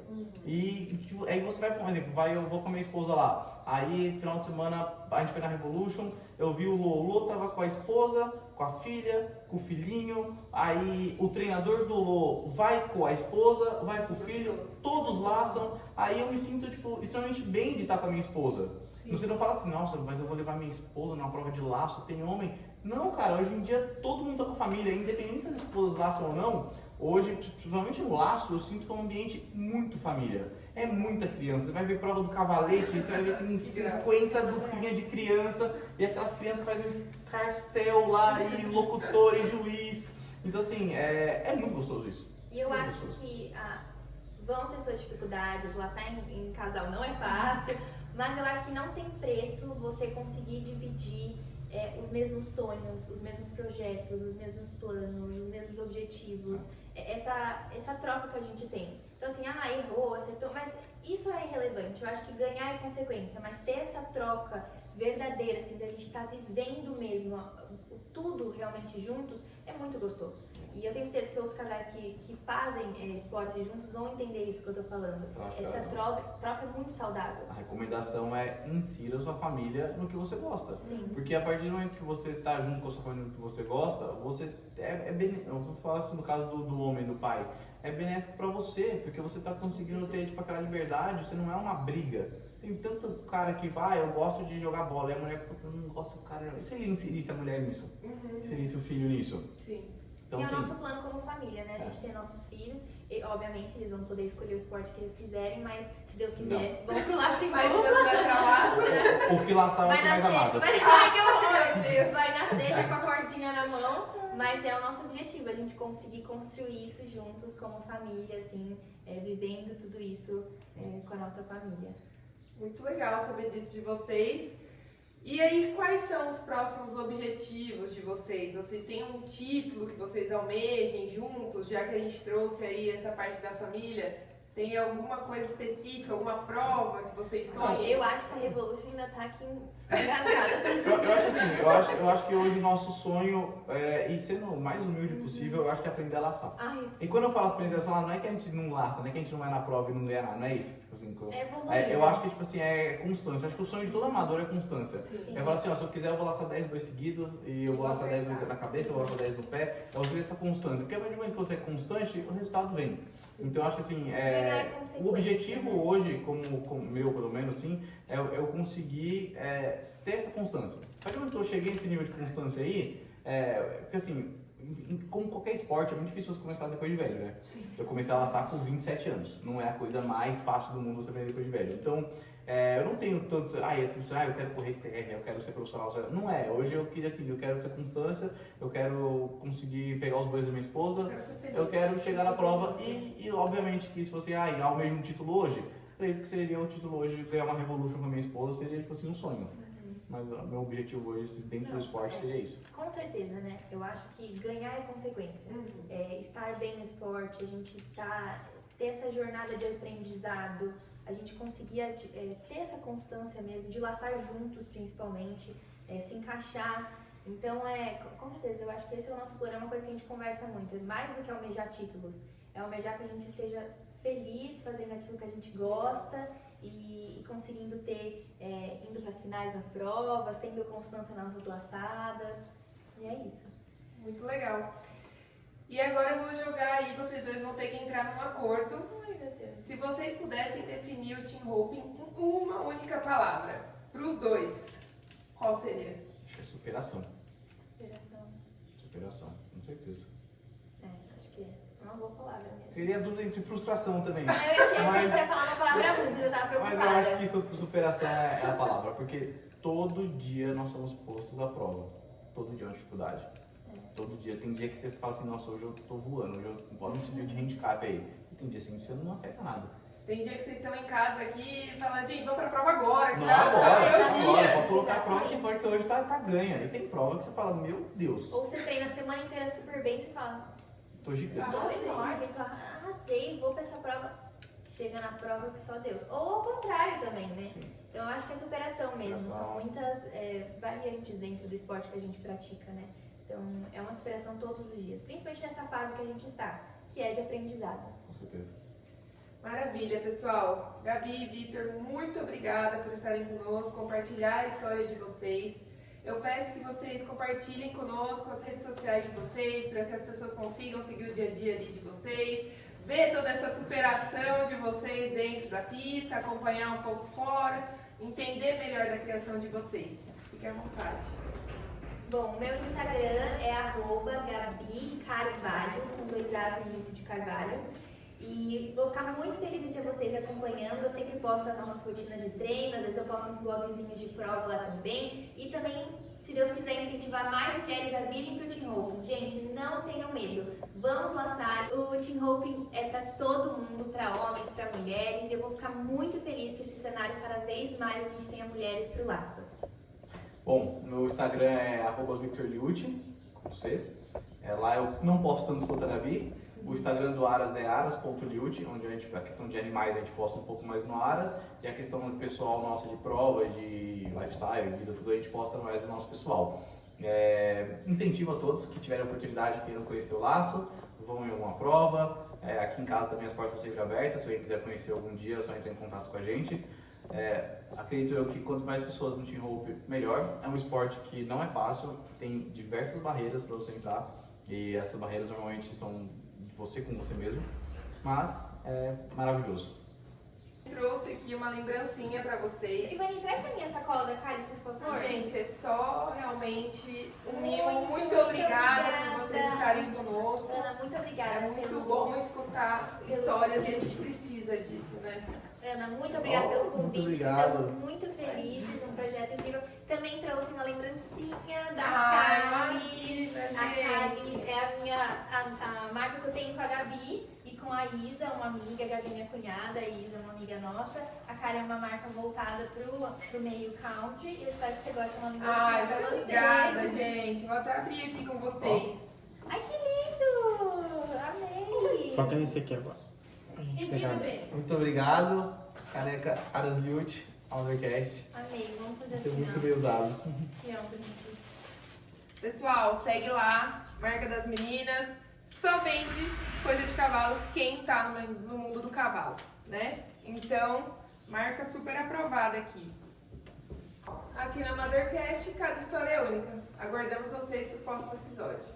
E aí você vai, por exemplo, eu vou com a minha esposa lá, aí final de semana a gente foi na Revolution, eu vi o Lô tava com a esposa, com a filha, com o filhinho, aí o treinador do Lô vai com a esposa, vai com o filho, todos laçam, aí eu me sinto tipo, extremamente bem de estar com a minha esposa. Sim. Você não fala assim, nossa, mas eu vou levar minha esposa numa prova de laço, tem homem. Não, cara, hoje em dia todo mundo tá com a família, independente se as esposas laçam ou não. Hoje, principalmente no laço, eu sinto que é um ambiente muito família. É muita criança. Você vai ver prova do cavalete, você vai ver que tem 50 duplinhas de criança e aquelas crianças fazem um escarcel lá, e locutor e juiz. Então, assim, é muito gostoso isso. E eu acho que vão ter suas dificuldades, laçar em casal não é fácil, mas eu acho que não tem preço você conseguir dividir os mesmos sonhos, os mesmos projetos, os mesmos planos, os mesmos objetivos, essa troca que a gente tem. Então assim, errou, acertou, mas isso é irrelevante. Eu acho que ganhar é consequência, mas ter essa troca verdadeira, assim, da gente estar vivendo mesmo tudo realmente juntos, é muito gostoso. E eu tenho certeza que outros casais que fazem esporte juntos vão entender isso que eu tô falando. Essa troca é muito saudável. A recomendação é insira a sua família no que você gosta. Sim. Porque a partir do momento que você está junto com a sua família no que você gosta, você eu vou falar assim no caso do homem, do pai, é benéfico para você, porque você está conseguindo ter tipo, aquela liberdade, você não é uma briga. Tem tanto cara que vai, eu gosto de jogar bola, e a mulher, eu não gosto do cara. E se ele inserisse a mulher nisso? Inserisse o filho nisso? Sim. Então, e é o assim, nosso plano como família, né? A gente tem nossos filhos e, obviamente, eles vão poder escolher o esporte que eles quiserem, mas, se Deus quiser, vão pro laço em Mas se dupla. Deus quiser pra laço, né? porque laçar vai ser mais amada. Ai, que horror! Meu Deus. Vai nascer já com a cordinha na mão, mas é o nosso objetivo, a gente conseguir construir isso juntos como família, assim, vivendo tudo isso com a nossa família. Muito legal saber disso de vocês. E aí, quais são os próximos objetivos de vocês? Vocês têm um título que vocês almejem juntos, já que a gente trouxe aí essa parte da família? Tem alguma coisa específica, alguma prova que vocês sonhem? Eu acho que a Revolution ainda tá aqui engasgada. Eu acho assim, eu acho que hoje o nosso sonho, e sendo o mais humilde possível, eu acho que é aprender a laçar. Ai, E quando eu falo aprender a laçar, não é que a gente não laça, não é que a gente não vai na prova e não ganha nada, não é isso. Tipo assim, é evoluir. eu acho que tipo assim, é constância. Acho que o sonho de todo amador é constância. Sim. Eu falo assim, ó, se eu quiser eu vou laçar 10 bois seguidos, e eu vou laçar 10 bois na cabeça, eu vou laçar 10 no pé, eu vou essa constância. Porque a partir do momento que você é constante, o resultado vem. Então eu acho que assim, o objetivo hoje, como meu pelo menos, assim, é eu conseguir ter essa constância. A partir do momento que eu cheguei nesse nível de constância aí, porque assim, como qualquer esporte, é muito difícil você começar depois de velho, né? Sim. Eu comecei a laçar com 27 anos, não é a coisa mais fácil do mundo você aprender depois de velho. então eu não tenho tanto, eu quero correr TR, eu quero ser profissional, não é. Hoje eu queria assim, eu quero ter constância, eu quero conseguir pegar os bois da minha esposa, eu quero chegar na prova e obviamente que se você almeja um título hoje, acredito que seria o título hoje, ganhar uma Revolution com a minha esposa, seria tipo assim um sonho. Mas o meu objetivo hoje dentro do esporte seria isso. Com certeza, né? Eu acho que ganhar é consequência. Estar bem no esporte, a gente ter essa jornada de aprendizado, a gente conseguia ter essa constância mesmo, de laçar juntos principalmente, se encaixar. Então, com certeza, eu acho que esse é o nosso plano, é uma coisa que a gente conversa muito. Mais do que almejar títulos, é almejar que a gente esteja feliz fazendo aquilo que a gente gosta e conseguindo indo para as finais nas provas, tendo constância nas nossas laçadas. E é isso. Muito legal. E agora eu vou jogar aí, vocês dois vão ter que entrar num acordo. Ai, meu Deus. Se vocês pudessem definir o Team Hope em uma única palavra, para os dois, qual seria? Acho que é superação. Superação. Superação, com certeza. Acho que é uma boa palavra mesmo. Seria dúvida entre frustração também. Eu achei que você ia falar uma palavra ruim, mas eu tava preocupada. Mas eu acho que superação é a palavra, porque todo dia nós somos postos à prova. Todo dia é uma dificuldade. Todo dia. Tem dia que você fala assim, nossa, hoje eu tô voando, hoje eu posso subir de handicap aí. E tem dia assim que você não acerta nada. Tem dia que vocês estão em casa aqui e falam, gente, vamos pra prova agora. Que Não, é agora, o dia. pode colocar a prova que pode, que hoje tá ganha. E tem prova que você fala, meu Deus, Ou você treina a semana inteira super bem e você fala, tô gigante. tô enorme, arrasei, vou pra essa prova. Chega na prova que só Deus. Ou ao contrário também, né? Então eu acho que é superação mesmo. São muitas variantes dentro do esporte que a gente pratica, né? Então é uma superação todos os dias. Principalmente nessa fase que a gente está, que é de aprendizado. Com certeza. Maravilha, pessoal. Gabi e Vitor, muito obrigada por estarem conosco, compartilhar a história de vocês. Eu peço que vocês compartilhem conosco as redes sociais de vocês, para que as pessoas consigam seguir o dia a dia ali de vocês, ver toda essa superação de vocês dentro da pista, acompanhar um pouco fora, entender melhor da criação de vocês. Fiquem à vontade. Bom, meu Instagram é @GabiCarvalho, com 2 A's no início de Carvalho. E vou ficar muito feliz em ter vocês acompanhando. Eu sempre posto as nossas rotinas de treino, às vezes eu posto uns blogzinhos de prova lá também. E também, se Deus quiser, incentivar mais mulheres a virem para o Team Hope. Gente, não tenham medo. Vamos laçar. O Team Hope é para todo mundo, para homens, para mulheres. E eu vou ficar muito feliz que esse cenário, cada vez mais, a gente tenha mulheres para o laço. Bom, meu Instagram é @VictorLiucci, com C. Lá eu não posto tanto quanto a Gabi. O Instagram do Aras é aras.liucci, onde a questão de animais a gente posta um pouco mais no Aras. E a questão pessoal nossa de prova, de lifestyle, vida, tudo a gente posta mais no nosso pessoal. Incentivo a todos que tiverem a oportunidade, que não conhecer o laço, vão em alguma prova. Aqui em casa também as portas estão sempre abertas, se alguém quiser conhecer algum dia é só entrar em contato com a gente. Acredito eu que quanto mais pessoas no Team Hope, melhor. É um esporte que não é fácil, tem diversas barreiras para você entrar. E essas barreiras normalmente são você com você mesmo, mas é maravilhoso. Trouxe aqui uma lembrancinha pra vocês. Ivani, traz pra mim a sacola da Kali, por favor. Gente, é só realmente um mimo. Muito obrigada por vocês estarem conosco. Ana, muito obrigada. É muito bom escutar histórias e a gente precisa disso, né? Ana, muito obrigada pelo convite. Muito obrigado. Estamos muito felizes, um projeto incrível. Também trouxe uma lembrancinha da Ai, Kali. imagina, A gente. Kali é a marca que eu tenho com a Gabi e com com a Isa, uma amiga, a Gabi, minha cunhada, a Isa, uma amiga nossa. A Karen é uma marca voltada pro meio country. Eu espero que você goste de uma linguagem Ai, pra muito você. obrigada, gente. Vou até abrir aqui com vocês. Ai, que lindo! Amei! Foca nesse aqui agora. A gente pegar. Muito obrigado, caneca Arasliut, Aldercast. Amei, vamos fazer Vai ser assim, muito ó. bem usado. Aqui, ó, pra gente. Pessoal, segue lá, Marca das Meninas. Só vende coisa de cavalo quem tá no mundo do cavalo, né? Então, marca super aprovada aqui. Aqui na Mothercast, cada história é única. Aguardamos vocês pro próximo episódio.